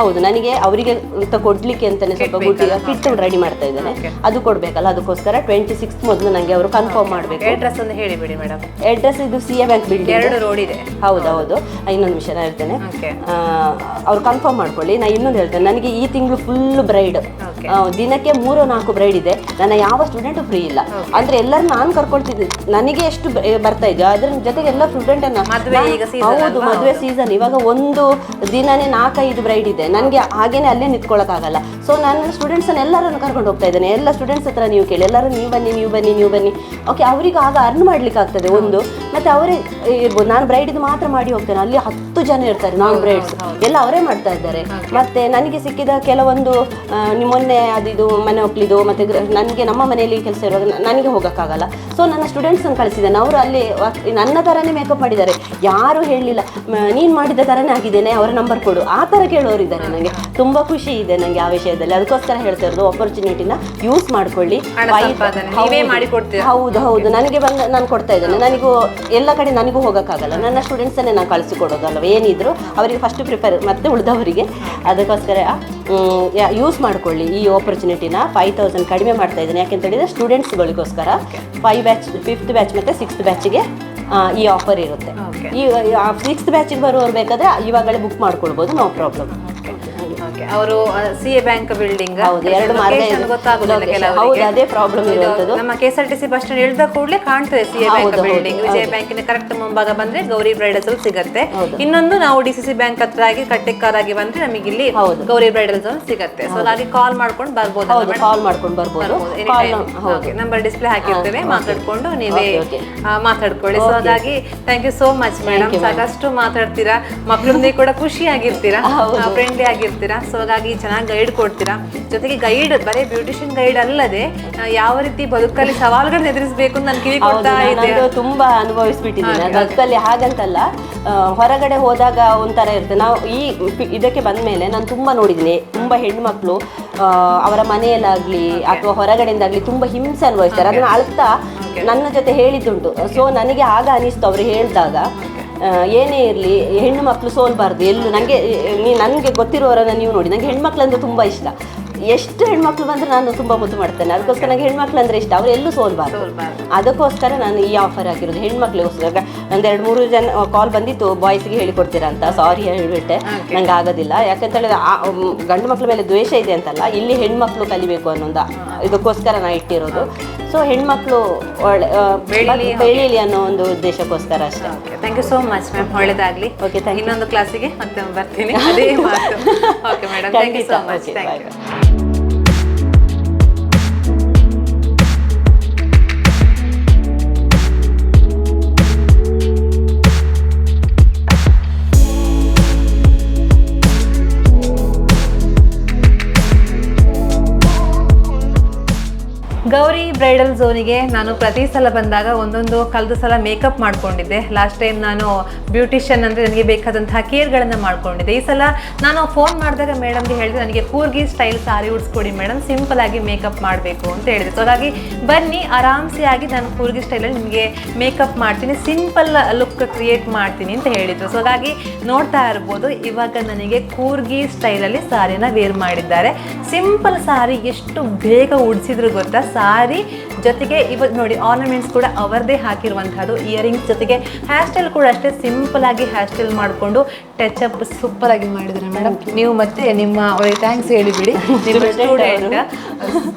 ಹೌದು, ನನಗೆ ಅವರಿಗೆ ಅಂತ ಕೊಡ್ಲಿಕ್ಕೆ ಅಂತಲೇ ಸ್ವಲ್ಪ ಕಿಟ್ ರೆಡಿ ಮಾಡ್ತಾ ಇದ್ದೇನೆ, ಅದು ಕೊಡಬೇಕಲ್ಲ. ಅದಕ್ಕೋಸ್ಕರ 26 ಮೊದಲು ನನಗೆ ಅವರು ಕನ್ಫರ್ಮ್ ಮಾಡಬೇಕು. ಅಡ್ರೆಸ್ ಒಂದು ಹೇಳಿಬಿಡಿ ಮೇಡಮ್. ಅಡ್ರೆಸ್ ಇದು CA ಬ್ಯಾಂಕ್ ಬಿಲ್ಡಿಂಗ್, 2 ರೋಡ್ ಇದೆ. ಹೌದೌದು. ಇನ್ನೊಂದು ವಿಷಯ ಹೇಳ್ತೇನೆ, ಅವ್ರು ಕನ್ಫರ್ಮ್ ಮಾಡ್ಕೊಳ್ಳಿ. ನಾನು ಇನ್ನೊಂದು ಹೇಳ್ತೇನೆ, ನನಗೆ ಈ ತಿಂಗಳು ಫುಲ್ ಬ್ರೈಡ್, ದಿನಕ್ಕೆ 3-4 ಬ್ರೈಡ್ ಇದೆ. ನನ್ನ ಯಾವ ಸ್ಟೂಡೆಂಟು ಫ್ರೀ ಇಲ್ಲ. ಅಂದ್ರೆ ಎಲ್ಲರೂ ನಾನು ಕರ್ಕೊಳ್ತಿದ್ದೆ, ನನಗೆ ಎಷ್ಟು ಬರ್ತಾ ಇದೆಯೋ ಅದ್ರ ಜೊತೆಗೆ ಎಲ್ಲ ಸ್ಟೂಡೆಂಟ್ ಅನ್ನ. ಹೌದು, ಮದುವೆ ಸೀಸನ್. ಇವಾಗ ಒಂದು ದಿನನೇ 4-5 ಬ್ರೈಡ್ ಇದೆ. ನನಗೆ ಹಾಗೇನೆ ಅಲ್ಲೇ ನಿಂತ್ಕೊಳ್ಳೋಕ್ಕಾಗಲ್ಲ. ಸೊ ನಾನು ಸ್ಟೂಡೆಂಟ್ಸ್ ಅನ್ನ ಎಲ್ಲರನ್ನು ಕರ್ಕೊಂಡು ಹೋಗ್ತಾ ಇದ್ದೇನೆ. ಎಲ್ಲ ಸ್ಟೂಡೆಂಟ್ಸ್ ಹತ್ರ ನೀವು ಕೇಳಿ, ಎಲ್ಲರೂ ನೀವು ಬನ್ನಿ. ಓಕೆ, ಅವರಿಗೆ ಆಗ ಅರ್ನ್ ಮಾಡ್ಲಿಕ್ಕೆ ಆಗ್ತದೆ ಒಂದು. ಮತ್ತೆ ಅವರೇ ಇರ್ಬೋದು, ನಾನು ಬ್ರೈಡ್ ಮಾತ್ರ ಮಾಡಿ ಹೋಗ್ತೇನೆ, ಅಲ್ಲಿ 10 ಜನ ಇರ್ತಾರೆ ನಾನ್ ಬ್ರೈಡ್ಸ್, ಎಲ್ಲ ಅವರೇ ಮಾಡ್ತಾ ಇದ್ದಾರೆ. ಮತ್ತೆ ನನಗೆ ಸಿಕ್ಕಿದ ಕೆಲವೊಂದು ಮೊನ್ನೆ ಅದು ಮನೆ ಒಕ್ಲಿದು, ಮತ್ತೆ ನನಗೆ ನಮ್ಮ ಮನೆಯಲ್ಲಿ ಕೆಲಸ ಇರುವಾಗ ನನಗೆ ಹೋಗೋಕ್ಕಾಗಲ್ಲ. ಸೊ ನನ್ನ ಸ್ಟೂಡೆಂಟ್ಸನ್ನು ಕಳಿಸಿದ್ದೇನೆ, ಅವರು ಅಲ್ಲಿ ನನ್ನ ಥರನೇ ಮೇಕಪ್ ಮಾಡಿದ್ದಾರೆ. ಯಾರು ಹೇಳಲಿಲ್ಲ ನೀನು ಮಾಡಿದ ಥರನೇ ಆಗಿದ್ದೇನೆ, ಅವರ ನಂಬರ್ ಕೊಡು, ಆ ಥರ ಕೇಳೋರಿದ್ದಾರೆ. ನನಗೆ ತುಂಬ ಖುಷಿ ಇದೆ ನನಗೆ ಆ ವಿಷಯದಲ್ಲಿ. ಅದಕ್ಕೋಸ್ಕರ ಹೇಳ್ತಾ ಇರೋದು, ಆಪರ್ಚುನಿಟಿನ ಯೂಸ್ ಮಾಡ್ಕೊಳ್ಳಿ. ಹೌದು, ನನಗೆ ನಾನು ಕೊಡ್ತಾ ಇದ್ದೇನೆ. ನನಗೂ ಎಲ್ಲ ಕಡೆ ನನಗೂ ಹೋಗೋಕ್ಕಾಗಲ್ಲ, ನನ್ನ ಸ್ಟೂಡೆಂಟ್ಸನ್ನೇ ನಾನು ಕಳಿಸಿಕೊಡೋದಲ್ವ ಏನಿದ್ರು ಅವರಿಗೆ ಫಸ್ಟ್ ಪ್ರಿಫರ್, ಮತ್ತೆ ಉಳಿದವರಿಗೆ. ಅದಕ್ಕೋಸ್ಕರ ಯೂಸ್ ಮಾಡ್ಕೊಳ್ಳಿ ಈ ಆಪರ್ಚುನಿಟಿನ. 5,000 ಕಡಿಮೆ ಮಾಡ್ತಾ ಇದ್ದೇನೆ, ಯಾಕೆಂತ ಹೇಳಿದ್ರೆ ಸ್ಟೂಡೆಂಟ್ಸ್ಗಳಿಗೋಸ್ಕರ. 5th ಬ್ಯಾಚ್ ಮತ್ತು 6th ಬ್ಯಾಚಿಗೆ ಈ ಆಫರ್ ಇರುತ್ತೆ. ಈ 6th ಬ್ಯಾಚಿಗೆ ಬರುವವರು ಬೇಕಾದರೆ ಇವಾಗಲೇ ಬುಕ್ ಮಾಡ್ಕೊಳ್ಬೋದು, ನೋ ಪ್ರಾಬ್ಲಮ್. ಅವರು CA ಬ್ಯಾಂಕ್ ಬಿಲ್ಡಿಂಗ್, ಹೌದು, 2 ಮಾರ್ಗ ಗೊತ್ತಾಗುದಿಲ್ಲ. ಹೌದು, ಅದೇ ಪ್ರಾಬ್ಲಮ್ ಇರುವಂತದ್ದು. ನಮ್ಮ KSRTC ಬಸ್ ಸ್ಟ್ಯಾಂಡ್ ಇಳಿದ ಕೂಡಲೇ ಕಾಣ್ತದೆ CA ಬ್ಯಾಂಕ್ ಬಿಲ್ಡಿಂಗ್. ವಿಜಯ ಬ್ಯಾಂಕಿನ ಕರೆಕ್ಟ್ ಮುಂಭಾಗ ಬಂದ್ರೆ ಗೌರಿ ಬ್ರೈಡಲ್ಸ್ ಅಲ್ಲಿ ಸಿಗುತ್ತೆ. ಇನ್ನೊಂದು ನಾವು DCC ಬ್ಯಾಂಕ್ ಹತ್ರ ಆಗಿ ಕಟ್ಟೆಕಾರ್ ಆಗಿ ಬಂದ್ರೆ ನಮಗೆ ಇಲ್ಲಿ ಗೌರಿ ಬ್ರೈಡಲ್ಸ್ ಅಲ್ಲಿ ಸಿಗುತ್ತೆ. ಸೊ ಹಾಗೆ ಕಾಲ್ ಮಾಡ್ಕೊಂಡು ಬರ್ಬೋದು, ಕಾಲ್ ಮಾಡ್ಕೊಂಡು ಬರ್ಬೋದು. ನಂಬರ್ ಡಿಸ್ಪ್ಲೇ ಹಾಕಿರ್ತೇವೆ, ಮಾತಾಡ್ಕೊಂಡು ನೀವೇ ಮಾತಾಡ್ಕೊಳ್ಳಿ. ಸೊ ಹಾಗಾಗಿ thank you so much madam. ಸಾಕಷ್ಟು ಮಾತಾಡ್ತೀರಾ, ಮಕ್ಕಳೊಂದಿಗೆ ಕೂಡ ಖುಷಿ ಆಗಿರ್ತೀರಾ, ಫ್ರೆಂಡ್ಲಿ ಆಗಿರ್ತೀರಾ. ಸೊ ಹಾಗಾಗಿ ಚೆನ್ನಾಗಿ ಗೈಡ್ ಕೊಡ್ತೀರಾ. ಜೊತೆಗೆ ಗೈಡ್ ಬರೀ ಬ್ಯೂಟಿಷಿಯನ್ ಗೈಡ್ ಅಲ್ಲದೆ ಯಾವ ರೀತಿ ಬದುಕಲ್ಲಿ ಸವಾಲುಗಳನ್ನ ಎದುರಿಸಬೇಕು ಅಂತ ನಾನು ಕಿವಿ ಕೊಡ್ತಾ ಇದ್ದೆ. ತುಂಬಾ ಅನುಭವಿಸ್ಬಿಟ್ಟಿದ್ದೀನಿ ಬದುಕಲ್ಲಿ. ಹಾಗಂತಲ್ಲ, ಹೊರಗಡೆ ಹೋದಾಗ ಒಂಥರ ಇರುತ್ತೆ. ನಾವು ಈ ಇದಕ್ಕೆ ಬಂದ ಮೇಲೆ ನಾನು ತುಂಬಾ ನೋಡಿದ್ದೀನಿ, ತುಂಬಾ ಹೆಣ್ಮಕ್ಳು ಅವರ ಮನೆಯಲ್ಲಾಗ್ಲಿ ಅಥವಾ ಹೊರಗಡೆಯಿಂದಾಗ್ಲಿ ತುಂಬಾ ಹಿಂಸೆ ಅನುಭವಿಸ್ತಾರೆ. ಅದನ್ನ ಅಳ್ತಾ ನನ್ನ ಜೊತೆ ಹೇಳಿದ್ದುಂಟು. ಸೊ ನನಗೆ ಆಗ ಅನಿಸ್ತು ಅವರು ಹೇಳಿದಾಗ, ಏನೇ ಇರಲಿ ಹೆಣ್ಣು ಮಕ್ಕಳು ಸೋಲ್ಬಾರ್ದು ಎಲ್ಲೂ. ನನಗೆ ಗೊತ್ತಿರೋರನ್ನ ನೀವು ನೋಡಿ, ನನಗೆ ಹೆಣ್ಮಕ್ಳಂದ್ರೆ ತುಂಬ ಇಷ್ಟ. ಎಷ್ಟು ಹೆಣ್ಮಕ್ಳು ಬಂದ್ರೆ ನಾನು ತುಂಬಾ ಮುದ್ದು ಮಾಡ್ತೇನೆ. ಅದಕ್ಕೋಸ್ಕರ ನನಗೆ ಹೆಣ್ಮಕ್ಳು ಅಂದ್ರೆ ಇಷ್ಟ, ಅವ್ರು ಎಲ್ಲೂ ಸೋಲ್ಬಾರ್ದು. ಅದಕ್ಕೋಸ್ಕರ ನಾನು ಈ ಆಫರ್ ಹಾಕಿರೋದು ಹೆಣ್ಮಕ್ಳಿಗೋಸ್ಕರ. ಒಂದು 2-3 ಜನ ಕಾಲ್ ಬಂದಿತ್ತು, ಬಾಯ್ಸ್ಗೆ ಹೇಳಿಕೊಡ್ತೀರಾ ಅಂತ. ಸಾರಿ ಹೇಳ್ಬಿಟ್ಟೆ, ನಂಗೆ ಆಗೋದಿಲ್ಲ. ಯಾಕಂತ ಹೇಳಿದ್ರೆ ಗಂಡು ಮಕ್ಳ ಮೇಲೆ ದ್ವೇಷ ಇದೆ ಅಂತಲ್ಲ, ಇಲ್ಲಿ ಹೆಣ್ಮಕ್ಳು ಕಲಿಬೇಕು ಅನ್ನೋದು ಇದಕ್ಕೋಸ್ಕರ ನಾ ಇಟ್ಟಿರೋದು. ಸೊ ಹೆಣ್ಮಕ್ಳು ಬೆಳೀಲಿ ಅನ್ನೋ ಒಂದು ಉದ್ದೇಶಕ್ಕೋಸ್ಕರ ಅಷ್ಟೇ. Thank you so much ma'am, ಒಳ್ಳೇದಾಗಲಿ. Okay, thank you. ಇನ್ನೊಂದು ಕ್ಲಾಸಿಗೆ ಮತ್ತೆ ಬರ್ತೀನಿ, ಅದೇ ಮಾತು. Okay madam, thank you so much. Thank you. Gauri bridal ಝೋನಿಗೆ ನಾನು ಪ್ರತಿ ಸಲ ಬಂದಾಗ ಒಂದೊಂದು ಕಳೆದ ಸಲ ಮೇಕಪ್ ಮಾಡ್ಕೊಂಡಿದ್ದೆ. ಲಾಸ್ಟ್ ಟೈಮ್ ನಾನು ಬ್ಯೂಟಿಷಿಯನ್ ಅಂದರೆ ನನಗೆ ಬೇಕಾದಂತಹ ಕೇರ್ಗಳನ್ನು ಮಾಡ್ಕೊಂಡಿದ್ದೆ. ಈ ಸಲ ನಾನು ಫೋನ್ ಮಾಡಿದಾಗ ಮೇಡಮ್ಗೆ ಹೇಳಿದೆ, ನನಗೆ ಕೂರ್ಗಿ ಸ್ಟೈಲ್ ಸಾರಿ ಉಡ್ಸ್ಕೊಡಿ ಮೇಡಮ್, ಸಿಂಪಲ್ ಆಗಿ ಮೇಕಪ್ ಮಾಡಬೇಕು ಅಂತ ಹೇಳಿದೆ. ಸೊ ಹಾಗಾಗಿ ಬನ್ನಿ, ಆರಾಮ್ಸೆ ಆಗಿ ನಾನು ಕೂರ್ಗಿ ಸ್ಟೈಲಲ್ಲಿ ನಿಮಗೆ ಮೇಕಪ್ ಮಾಡ್ತೀನಿ, ಸಿಂಪಲ್ ಲುಕ್ ಕ್ರಿಯೇಟ್ ಮಾಡ್ತೀನಿ ಅಂತ ಹೇಳಿದ್ರು. ಸೊ ಹಾಗಾಗಿ ನೋಡ್ತಾ ಇರ್ಬೋದು, ಇವಾಗ ನನಗೆ ಕೂರ್ಗಿ ಸ್ಟೈಲಲ್ಲಿ ಸಾರಿನ ವೇರ್ ಮಾಡಿದ್ದಾರೆ. ಸಿಂಪಲ್ ಸಾರಿ ಎಷ್ಟು ಬೇಗ ಉಡ್ಸಿದ್ರು ಗೊತ್ತಾ. ಸಾರಿ ಜೊತೆಗೆ ಇವತ್ತು ನೋಡಿ ಆರ್ನಮೆಂಟ್ಸ್ ಕೂಡ ಅವರದೇ ಹಾಕಿರುವಂಥದ್ದು, ಇಯರಿಂಗ್ಸ್ ಜೊತೆಗೆ ಹೇರ್ ಸ್ಟೈಲ್ ಕೂಡ ಅಷ್ಟೇ ಸಿಂಪಲ್ ಆಗಿ ಹೇರ್ ಸ್ಟೈಲ್ ಮಾಡಿಕೊಂಡು ಟಚ್ ಅಪ್ ಸೂಪರ್ ಆಗಿ ಮಾಡಿದ್ದಾರೆ ಮೇಡಮ್. ನೀವು ಮತ್ತೆ ನಿಮ್ಮ ಅವರಿಗೆ ಥ್ಯಾಂಕ್ಸ್ ಹೇಳಿಬಿಡಿ. ನಿಮ್ಮ ಸ್ಟೂಡೆಂಟ್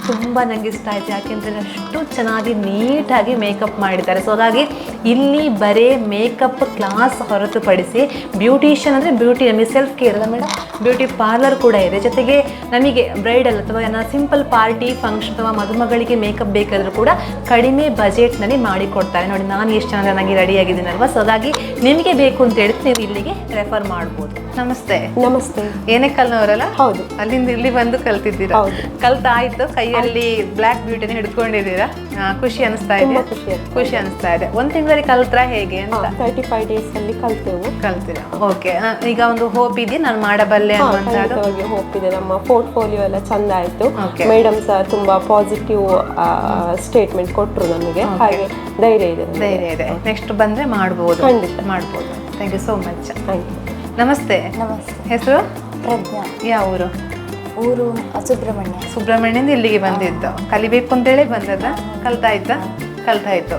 ತುಂಬ ನನಗೆ ಇಷ್ಟ ಆಯ್ತು, ಯಾಕೆಂದರೆ ಅಷ್ಟು ಚೆನ್ನಾಗಿ ನೀಟಾಗಿ ಮೇಕಪ್ ಮಾಡಿದ್ದಾರೆ. ಸೊ ಹಾಗಾಗಿ ಇಲ್ಲಿ ಬರೀ ಮೇಕಪ್ ಕ್ಲಾಸ್ ಹೊರತುಪಡಿಸಿ ಬ್ಯೂಟಿಷಿಯನ್ ಅಂದರೆ ಬ್ಯೂಟಿ, ನಮಗೆ ಸೆಲ್ಫ್ ಕೇರ್ ಅಲ್ಲ ಮೇಡಮ್, ಬ್ಯೂಟಿ ಪಾರ್ಲರ್ ಕೂಡ ಇದೆ. ಜೊತೆಗೆ ನಮಗೆ ಬ್ರೈಡಲ್ ಅಥವಾ ಸಿಂಪಲ್ ಪಾರ್ಟಿ ಫಂಕ್ಷನ್ ಅಥವಾ ಮದುಮಗಳಿಗೆ ಮೇಕಪ್ ಬೇಕಾದರೂ ಕೂಡ ಕಡಿಮೆ ಬಜೆಟ್ನಲ್ಲಿ ಮಾಡಿಕೊಡ್ತಾರೆ. ನೋಡಿ ನಾನು ಎಷ್ಟು ಚೆನ್ನಾಗಿ ನನಗೆ ರೆಡಿಯಾಗಿದ್ದೀನಲ್ವ. ಸೊ ಹಾಗಾಗಿ ನಿಮಗೆ ಬೇಕು ಅಂತ ಹೇಳಿದ್ರೆ ನೀವು ಇಲ್ಲಿಗೆ ರೆಫರ್ ಮಾಡ್ಬೋದು. ನಮಸ್ತೆ. ನಮಸ್ತೆ. ಏನೇ ಕಲ್ನವರಲ್ಲ? ಹೌದು. ಅಲ್ಲಿಂದ ಇಲ್ಲಿ ಬಂದು ಕಲ್ತಿದ್ದೀರಾ? ಕಲ್ತಾಯ್ತು, ಕೈಯಲ್ಲಿ ಬ್ಲ್ಯಾಕ್ ಬ್ಯೂಟಿನ ಹಿಡ್ಕೊಂಡಿದ್ದೀರಾ, ಖುಷಿ ಅನಿಸ್ತಾ ಇದೆ? ಖುಷಿ ಅನಿಸ್ತಾ ಇದೆ. 1 ತಿಂಗಳಲ್ಲಿ ಕಲ್ತ್ರ ಹೇಗೆ ಅಂತ? 35 ಡೇಸ್ ಅಲ್ಲಿ ಕಲ್ತೀರಾ? ಓಕೆ. ಈಗ ಒಂದು ಹೋಪ್ ಇದೆ ನಾನು ಮಾಡಬಲ್ಲೆ ಅನ್ನುವಂಥದ್ದು? ಹೋಪ್ ಇದೆ. ನಮ್ಮ ಪೋರ್ಟ್ಫೋಲಿಯೋ ಎಲ್ಲ ಚಂದ ಆಯ್ತು. ಮೇಡಮ್ ಸಹ ತುಂಬಾ ಪಾಸಿಟಿವ್ ಸ್ಟೇಟ್ಮೆಂಟ್ ಕೊಟ್ಟರು ನಮಗೆ, ಹಾಗೆ ಧೈರ್ಯ ಇದೆ. ನೆಕ್ಸ್ಟ್ ಬಂದ್ರೆ ಮಾಡ್ಬೋದು, ಖಂಡಿತ ಮಾಡ್ಬೋದು. Thank you so much. ನಮಸ್ತೆ. ನಮಸ್ತೆ. ಹೆಸರು? ಪ್ರಜ್ಞಾ. ಯಾವ ಊರು? ಊರು ಸುಬ್ರಹ್ಮಣ್ಯ. ಸುಬ್ರಹ್ಮಣ್ಯದಿಂದ ಇಲ್ಲಿಗೆ ಬಂದಿದ್ದು, ಕಲಿಬೇಕು ಅಂತೇಳಿ ಬಂದದ? ಕಲ್ತಾಯ್ತಾ? ಕಲ್ತಾಯ್ತು.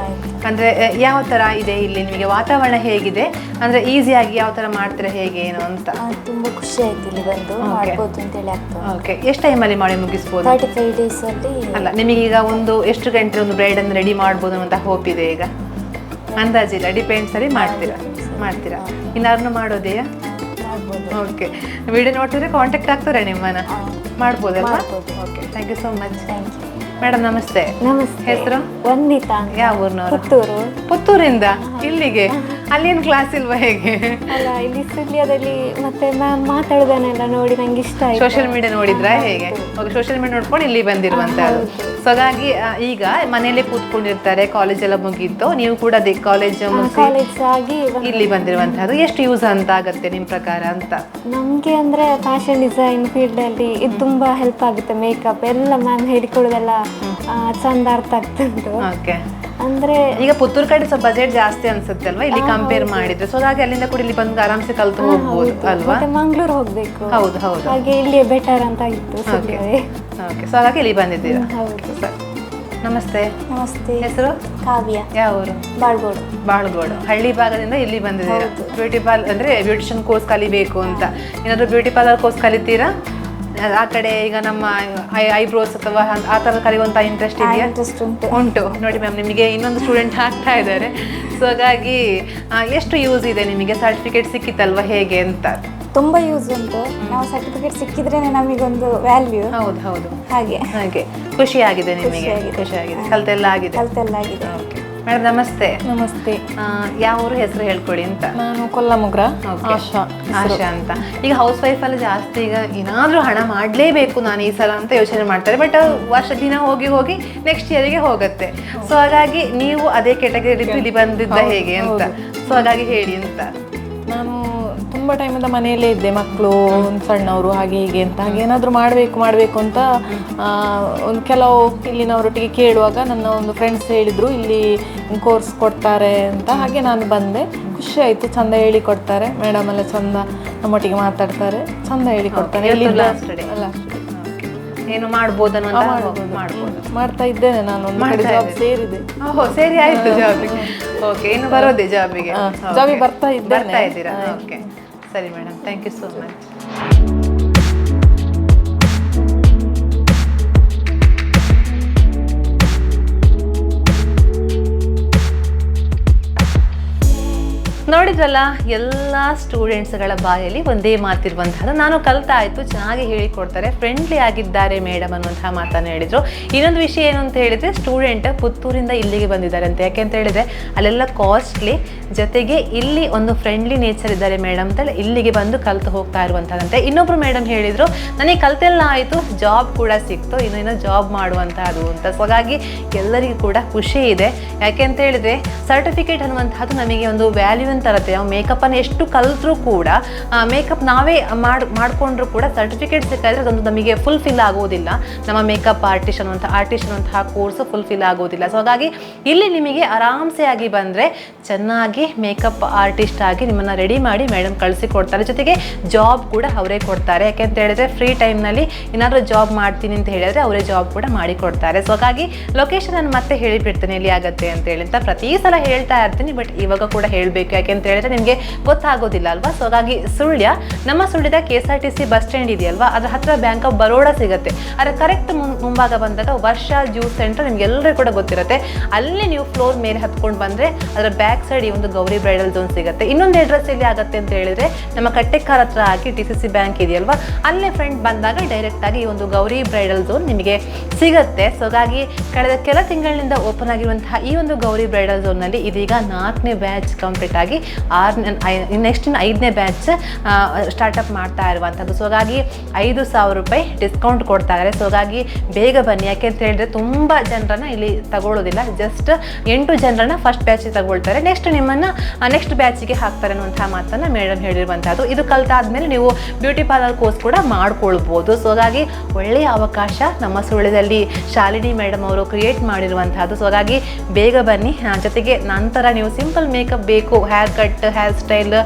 ಅಂದ್ರೆ ಯಾವ ತರ ಇದೆ ಇಲ್ಲಿ ನಿಮಗೆ ವಾತಾವರಣ ಹೇಗಿದೆ? ಅಂದ್ರೆ ಈಸಿಯಾಗಿ ಯಾವ ತರ ಮಾಡ್ತೀರಾ, ಹೇಗೆ ಏನು ಅಂತ? ತುಂಬಾ ಖುಷಿ ಆಯ್ತು ಇಲ್ಲಿ ಬಂದು ಮಾಡ್ಬೋದು ಅಂತ ಹೇಳಿ ಆಗ್ತದೆ. ಓಕೆ. ಎಷ್ಟು ಟೈಮಲ್ಲಿ ಮಾಡಿ ಮುಗಿಸ್ಬೋದು? 35 ಡೇಸ್ ಅಲ್ಲಿ. ಅಲ್ಲ, ನಿಮಗೀಗ ಎಷ್ಟು ಗಂಟೆ ಒಂದು ಬ್ರೈಡ್ ಅನ್ನು ರೆಡಿ ಮಾಡ್ಬೋದು ಅಂತ ಹೋಪ್ ಇದೆ ಈಗ? ಅಂದಾಜಿಲ್ಲ, ಡಿಪೆಂಡ್ಸ್ ಅಲ್ಲಿ ಮಾಡ್ತೀರಾ? ಇನ್ನಾರನ್ನು ಮಾಡೋದೆಯಾ? ಓಕೆ. ವಿಡಿಯೋ ನೋಡ್ತಿದ್ರೆ ಕಾಂಟ್ಯಾಕ್ಟ್ ಆಗ್ತಾರೆ ನಿಮ್ಮನ್ನ, ಮಾಡ್ಬೋದಲ್ವಾ? Okay, thank you so much. Madam ನಮಸ್ತೆ. ನಮಸ್ತೆ. ಹೆಸರು? ವಂದಿತಾ. ಯಾವ ಊರಿನವರು? ಪುತ್ತೂರು. ಪುತ್ತೂರಿಂದ ಇಲ್ಲಿಗೆ? ಅಲ್ಲೇನು ಕ್ಲಾಸ್ ಇಲ್ವಾ ಹೇಗೆ? ಅಲ್ಲ, ಇಲ್ಲಿ ಸುಳ್ಯದಲ್ಲಿ ಮತ್ತೆ ಮ್ಯಾಮ್ ಮಾತಾಡೋದನ್ನೆಲ್ಲ ನೋಡಿ ನಂಗೆ ಇಷ್ಟ ಆಯ್ತು. ಸೋಷಿಯಲ್ ಮೀಡಿಯಾ ನೋಡಿದ್ರಾ ಹೇಗೆ? ಓಕೆ, ಸೋಷಿಯಲ್ ಮೀಡಿಯಾ ನೋಡ್ಕೊಂಡು ಇಲ್ಲಿ ಬಂದಿರುವಂತದ್ದು. ಸೊ ಹಾಗಾಗಿ ಈಗ ಮನೆಯಲ್ಲೇ ಕೂತ್ಕೊಂಡಿರ್ತಾರೆ, ಕಾಲೇಜ್ ಎಲ್ಲ ಮುಗೀತು, ನೀವು ಕೂಡ ಅದೇ ಕಾಲೇಜ್ ಆಗಿ ಇಲ್ಲಿ ಬಂದಿರುವಂತಹದ್ದು. ಎಷ್ಟು ಯೂಸ್ ಅಂತ ಆಗತ್ತೆ ನಿಮ್ ಪ್ರಕಾರ ಅಂತ? ನಮ್ಗೆ ಅಂದ್ರೆ ಫ್ಯಾಷನ್ ಡಿಸೈನ್ ಫೀಲ್ಡ್ ಅಲ್ಲಿ ಇದು ತುಂಬಾ ಹೆಲ್ಪ್ ಆಗುತ್ತೆ. ಮೇಕಪ್ ಎಲ್ಲ ಮ್ಯಾಮ್ ಹೇಳಿಕೊಡೋದೆಲ್ಲ ಚಂದ ಅರ್ಥ ಆಗ್ತುಂಟು. ಓಕೆ. ಅಂದ್ರೆ ಈಗ ಪುತ್ತೂರು ಕಡೆ ಸ್ವಲ್ಪ ಬಜೆಟ್ ಜಾಸ್ತಿ ಅನ್ಸುತ್ತೆ ಅಲ್ವಾ ಇಲ್ಲಿ ಕಂಪೇರ್ ಮಾಡಿದ್ರೆ? ಸೊ ಹಾಗೆ ಅಲ್ಲಿಂದ ಕೂಡ ಇಲ್ಲಿ ಬಂದು ಆರಾಮ್ಸೆ ಕಲ್ತು ಹೋಗ್ಬೋದು ಅಲ್ವಾ? ಮತ್ತೆ ಮಂಗಳೂರು ಹೋಗ್ಬೇಕು. ಹೌದು ಹೌದು. ಹಾಗೆ ಇಲ್ಲಿ ಬೆಟರ್ ಅಂತ ಇತ್ತು. ಓಕೆ. ಸೊ ಹಾಗಾಗಿ ಇಲ್ಲಿ ಬಂದಿದ್ದೀರಾ? ಹೌದು. ನಮಸ್ತೆ. ನಮಸ್ತೆ. ಹೆಸರು? ಕಾವ್ಯ. ಯಾವ ಊರು? ಬಾಳ್ಗೋಡು. ಬಾಳ್ಗೋಡು. ಹಳ್ಳಿ ಭಾಗದಿಂದ ಇಲ್ಲಿ ಬಂದಿದ್ದೀರಾ? ಬ್ಯೂಟಿ ಪಾರ್ಲರ್ ಅಂದ್ರೆ ಬ್ಯೂಟಿಷಿಯನ್ ಕೋರ್ಸ್ ಕಲಿಬೇಕು ಅಂತ. ಏನಾದ್ರು ಬ್ಯೂಟಿ ಪಾರ್ಲರ್ ಕೋರ್ಸ್ ಕಲಿತೀರಾ? ಆ ಕಡೆ ಈಗ ನಮ್ಮ ಐಬ್ರೋಸ್ ಅಥವಾ ಆ ಥರ ಕಲಿಯುವಂಥ ಇಂಟ್ರೆಸ್ಟ್ ಇದೆಯಾ? ಉಂಟು. ನೋಡಿ ಮ್ಯಾಮ್, ನಿಮಗೆ ಇನ್ನೊಂದು ಸ್ಟೂಡೆಂಟ್ ಆಗ್ತಾ ಇದ್ದಾರೆ. ಸೊ ಹಾಗಾಗಿ ಎಷ್ಟು ಯೂಸ್ ಇದೆ ನಿಮಗೆ? ಸರ್ಟಿಫಿಕೇಟ್ ಸಿಕ್ಕಿತ್ತಲ್ವಾ, ಹೇಗೆ ಅಂತ? ತುಂಬಾ ಯೂಸ್ ಉಂಟು. ನಾವು ಸರ್ಟಿಫಿಕೇಟ್ ಸಿಕ್ಕಿದ್ರೇನೆ ನಮಗೊಂದು ವ್ಯಾಲ್ಯೂ. ಹೌದು ಹೌದು. ಹಾಗೆ ಖುಷಿ ಆಗಿದೆ ನಿಮಗೆ? ಖುಷಿ ಆಗಿದೆ. ಕಲ್ತೆಲ್ಲ ಆಗಿದೆ? ಓಕೆ. ಮೇಡಮ್ ನಮಸ್ತೆ. ನಮಸ್ತೆ. ಯಾವ ಊರು ಹೆಸರು ಹೇಳ್ಕೊಡಿ ಅಂತ? ನಾನು ಕೊಲ್ಲಮುಗ್ರ. ಆಶಾ ಅಂತ. ಈಗ ಹೌಸ್ ವೈಫ್ ಅಲ್ಲಿ ಜಾಸ್ತಿ ಈಗ ಏನಾದ್ರೂ ಹಣ ಮಾಡ್ಲೇಬೇಕು ನಾನು ಈ ಸಲ ಅಂತ ಯೋಚನೆ ಮಾಡ್ತಾರೆ. ಬಟ್ ದಿನ ಹೋಗಿ ನೆಕ್ಸ್ಟ್ ಇಯರ್ಗೆ ಹೋಗುತ್ತೆ. ಸೊ ಹಾಗಾಗಿ ನೀವು ಅದೇ ಕೆಟಗರಿ ಇಲ್ಲಿ ಬಂದಿದ್ದ ಹೇಗೆ ಅಂತ? ಸೊ ಹಾಗಾಗಿ ಹೇಳಿ ಅಂತ. ನಾನು ತುಂಬ ಟೈಮಿಂದ ಮನೆಯಲ್ಲೇ ಇದ್ದೆ, ಮಕ್ಕಳು ಸಣ್ಣವರು ಹಾಗೆ ಹೀಗೆ ಅಂತ. ಹಾಗೆ ಏನಾದರೂ ಮಾಡಬೇಕು ಅಂತ ಒಂದು ಕೆಲವು ಇಲ್ಲಿನವರೊಟ್ಟಿಗೆ ಕೇಳುವಾಗ ನನ್ನ ಒಂದು ಫ್ರೆಂಡ್ಸ್ ಹೇಳಿದರು ಇಲ್ಲಿ ಕೋರ್ಸ್ ಕೊಡ್ತಾರೆ ಅಂತ. ಹಾಗೆ ನಾನು ಬಂದೆ. ಖುಷಿ ಆಯಿತು, ಚಂದ ಹೇಳಿಕೊಡ್ತಾರೆ ಮೇಡಮ್ ಎಲ್ಲ, ಚಂದ ನಮ್ಮೊಟ್ಟಿಗೆ ಮಾತಾಡ್ತಾರೆ, ಚಂದ ಹೇಳಿಕೊಡ್ತಾರೆ. ಏನು ಮಾಡ್ಬೋದು ಅನ್ನುವಂತ ಮಾಡ್ಬೋದು. ಮಾಡ್ತಾ ಇದ್ದೇನೆ ನಾನು, ಒಂದು ಕಡೆ ಜಾಬ್ ಸೇರಿದೆ. ಓಹೋ, ಸರಿ ಆಯ್ತು ಜಾಬಿಗೆ. ಓಕೆ, ಇನ್ನು ಬರೋದೇ ಜಾಬಿಗೆ? ಜಾಬಿಗೆ ಬರ್ತಾ ಇದ್ದೀರಾ? ಓಕೆ, ಸರಿ madam, thank you so much. ನೋಡಿದ್ರಲ್ಲ, ಎಲ್ಲ ಸ್ಟೂಡೆಂಟ್ಸ್ಗಳ ಬಾಯಲ್ಲಿ ಒಂದೇ ಮಾತಿರುವಂಥದ್ದು, ನಾನು ಕಲಿತಾಯಿತು, ಚೆನ್ನಾಗಿ ಹೇಳಿಕೊಡ್ತಾರೆ, ಫ್ರೆಂಡ್ಲಿ ಆಗಿದ್ದಾರೆ ಮೇಡಮ್ ಅನ್ನುವಂತಹ ಮಾತನ್ನು ಹೇಳಿದರು. ಇನ್ನೊಂದು ವಿಷಯ ಏನು ಅಂತ ಹೇಳಿದರೆ, ಸ್ಟೂಡೆಂಟ್ ಪುತ್ತೂರಿಂದ ಇಲ್ಲಿಗೆ ಬಂದಿದ್ದಾರೆ ಅಂತ. ಯಾಕೆ ಅಂತ ಹೇಳಿದರೆ ಅಲ್ಲೆಲ್ಲ ಕಾಸ್ಟ್ಲಿ, ಜೊತೆಗೆ ಇಲ್ಲಿ ಒಂದು ಫ್ರೆಂಡ್ಲಿ ನೇಚರ್ ಇದ್ದಾರೆ ಮೇಡಮ್ ಅಂತ ಇಲ್ಲಿಗೆ ಬಂದು ಕಲಿತು ಹೋಗ್ತಾ ಇರುವಂಥದ್ದಂತೆ. ಇನ್ನೊಬ್ರು ಮೇಡಮ್ ಹೇಳಿದರು, ನನಗೆ ಕಲಿತೆಲ್ಲ ಆಯಿತು, ಜಾಬ್ ಕೂಡ ಸಿಕ್ತು, ಇನ್ನೂ ಜಾಬ್ ಮಾಡುವಂತಹದ್ದು ಅಂತ. ಸೊ ಹಾಗಾಗಿ ಎಲ್ಲರಿಗೂ ಕೂಡ ಖುಷಿ ಇದೆ. ಯಾಕೆ ಅಂತ ಹೇಳಿದರೆ ಸರ್ಟಿಫಿಕೇಟ್ ಅನ್ನುವಂಥದ್ದು ನಮಗೆ ಒಂದು ವ್ಯಾಲ್ಯೂ ತರುತ್ತೆ. ನಾವು ಮೇಕಪ್ಪನ್ನು ಎಷ್ಟು ಕಲಿತ್ರೂ ಕೂಡ, ಮೇಕಪ್ ನಾವೇ ಮಾಡಿಕೊಂಡ್ರೂ ಕೂಡ ಸರ್ಟಿಫಿಕೇಟ್ ಸಿಕ್ಕಿದ್ರೆ ಅದೊಂದು ನಮಗೆ ಫುಲ್ಫಿಲ್ ಆಗೋದಿಲ್ಲ. ನಮ್ಮ ಮೇಕಪ್ ಆರ್ಟಿಸ್ಟ್ ಅನ್ನುವಂತಹ ಕೋರ್ಸ್ ಫುಲ್ಫಿಲ್ ಆಗೋದಿಲ್ಲ. ಸೊ ಹಾಗಾಗಿ ಇಲ್ಲಿ ನಿಮಗೆ ಆರಾಮ್ಸೆ ಆಗಿ ಬಂದರೆ ಚೆನ್ನಾಗಿ ಮೇಕಪ್ ಆರ್ಟಿಸ್ಟ್ ಆಗಿ ನಿಮ್ಮನ್ನು ರೆಡಿ ಮಾಡಿ ಮೇಡಮ್ ಕಳಿಸಿಕೊಡ್ತಾರೆ. ಜೊತೆಗೆ ಜಾಬ್ ಕೂಡ ಅವರೇ ಕೊಡ್ತಾರೆ. ಯಾಕೆ ಅಂತ ಹೇಳಿದ್ರೆ ಫ್ರೀ ಟೈಮ್ನಲ್ಲಿ ಏನಾದರೂ ಜಾಬ್ ಮಾಡ್ತೀನಿ ಅಂತ ಹೇಳಿದ್ರೆ ಅವರೇ ಜಾಬ್ ಕೂಡ ಮಾಡಿಕೊಡ್ತಾರೆ. ಸೊ ಹಾಗಾಗಿ ಲೊಕೇಶನ್ ನಾನು ಮತ್ತೆ ಹೇಳಿಬಿಡ್ತೇನೆ ಎಲ್ಲಿ ಆಗುತ್ತೆ ಅಂತ ಹೇಳಿ ಅಂತ. ಪ್ರತಿ ಸಲ ಹೇಳ್ತಾ ಇರ್ತೀನಿ, ಬಟ್ ಇವಾಗ ಕೂಡ ಹೇಳಬೇಕು. ಯಾಕೆ ಅಂತ ಹೇಳಿದ್ರೆ ನಿಮಗೆ ಗೊತ್ತಾಗೋದಿಲ್ಲ ಅಲ್ವಾ. ಸೊ ಹಾಗಾಗಿ ಸುಳ್ಯ, ನಮ್ಮ ಸುಳ್ಯದ KSRTC ಬಸ್ ಸ್ಟ್ಯಾಂಡ್ ಇದೆಯಲ್ವಾ, ಅದ್ರ ಹತ್ರ ಬ್ಯಾಂಕ್ ಆಫ್ ಬರೋಡಾ ಸಿಗುತ್ತೆ. ಅದರ ಕರೆಕ್ಟ್ ಮುಂಭಾಗ ಬಂದಾಗ ವರ್ಷ ಜ್ಯೂಸ್ ಸೆಂಟರ್ ನಿಮ್ಗೆ ಎಲ್ಲರಿಗೂ ಕೂಡ ಗೊತ್ತಿರುತ್ತೆ. ಅಲ್ಲಿ ನೀವು ಫ್ಲೋರ್ ಮೇಲೆ ಹತ್ಕೊಂಡು ಬಂದರೆ ಅದರ ಬ್ಯಾಕ್ ಸೈಡ್ ಈ ಒಂದು ಗೌರಿ ಬ್ರೈಡಲ್ ಝೋನ್ ಸಿಗುತ್ತೆ. ಇನ್ನೊಂದು ಅಡ್ರೆಸ್ ಎಲ್ಲಿ ಆಗುತ್ತೆ ಅಂತ ಹೇಳಿದ್ರೆ ನಮ್ಮ ಕಟ್ಟೆಕಾರ್ ಹತ್ರ ಹಾಕಿ TCC ಬ್ಯಾಂಕ್ ಇದೆಯಲ್ವಾ, ಅಲ್ಲೇ ಫ್ರೆಂಡ್ ಬಂದಾಗ ಡೈರೆಕ್ಟ್ ಆಗಿ ಈ ಒಂದು ಗೌರಿ ಬ್ರೈಡಲ್ ಝೋನ್ ನಿಮಗೆ ಸಿಗುತ್ತೆ. ಸೊ ಹಾಗಾಗಿ ಕಳೆದ ಕೆಲ ತಿಂಗಳಿನಿಂದ ಓಪನ್ ಆಗಿರುವಂತಹ ಈ ಒಂದು ಗೌರಿ ಬ್ರೈಡಲ್ ಝೋನ್ನಲ್ಲಿ ಇದೀಗ 4ನೇ ಬ್ಯಾಚ್ ಕಂಪ್ಲೀಟ್ ಆಗಿ ನೆಕ್ಸ್ಟ್ 5ನೇ ಬ್ಯಾಚ್ ಸ್ಟಾರ್ಟಪ್ ಮಾಡ್ತಾ ಇರುವಂಥದ್ದು. ಸೊ ಹಾಗಾಗಿ 5,000 ರೂಪಾಯಿ ಡಿಸ್ಕೌಂಟ್ ಕೊಡ್ತಾ ಇದ್ದಾರೆ. ಸೊ ಹಾಗಾಗಿ ಬೇಗ ಬನ್ನಿ. ಯಾಕೆ ಅಂತ ಹೇಳಿದ್ರೆ ತುಂಬ ಜನರನ್ನ ಇಲ್ಲಿ ತಗೊಳ್ಳೋದಿಲ್ಲ, ಜಸ್ಟ್ 8 ಜನರನ್ನ ಫಸ್ಟ್ ಬ್ಯಾಚಿಗೆ ತಗೊಳ್ತಾರೆ, ನೆಕ್ಸ್ಟ್ ನಿಮ್ಮನ್ನು ನೆಕ್ಸ್ಟ್ ಬ್ಯಾಚಿಗೆ ಹಾಕ್ತಾರೆ ಅನ್ನುವಂತಹ ಮಾತನ್ನು ಮೇಡಮ್ ಹೇಳಿರುವಂಥದ್ದು. ಇದು ಕಲಿತಾದ್ಮೇಲೆ ನೀವು ಬ್ಯೂಟಿ ಪಾರ್ಲರ್ ಕೋರ್ಸ್ ಕೂಡ ಮಾಡ್ಕೊಳ್ಬೋದು. ಸೊ ಹಾಗಾಗಿ ಒಳ್ಳೆಯ ಅವಕಾಶ ನಮ್ಮ ಸುಳ್ಯದಲ್ಲಿ ಶಾಲಿನಿ ಮೇಡಮ್ ಅವರು ಕ್ರಿಯೇಟ್ ಮಾಡಿರುವಂಥದ್ದು. ಸೊ ಹಾಗಾಗಿ ಬೇಗ ಬನ್ನಿ. ಜೊತೆಗೆ ನಂತರ ನೀವು ಸಿಂಪಲ್ ಮೇಕಪ್ ಬೇಕು, hair cut, hair style,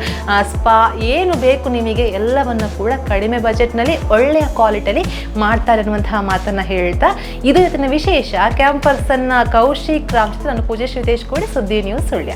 spa ಏನು ಬೇಕು ನಿಮಗೆ ಎಲ್ಲವನ್ನು ಕೂಡ ಕಡಿಮೆ ಬಜೆಟ್ನಲ್ಲಿ ಒಳ್ಳೆಯ ಕ್ವಾಲಿಟಿಯಲ್ಲಿ ಮಾಡ್ತಾರೆ ಅನ್ನುವಂತಹ ಮಾತನ್ನು ಹೇಳ್ತಾ, ಇದು ಇವತ್ತಿನ ವಿಶೇಷ. ಕ್ಯಾಂಪರ್ಸನ್ನ ಕೌಶಿಕ್ ರಾಮ್ ಜೊತೆ ನಾನು ಪೂಜೆ ಶ್ರೀತೇಶ್ ಕೂಡ ಸುದ್ದಿ ನ್ಯೂಸ್ ಸುಳ್ಯ.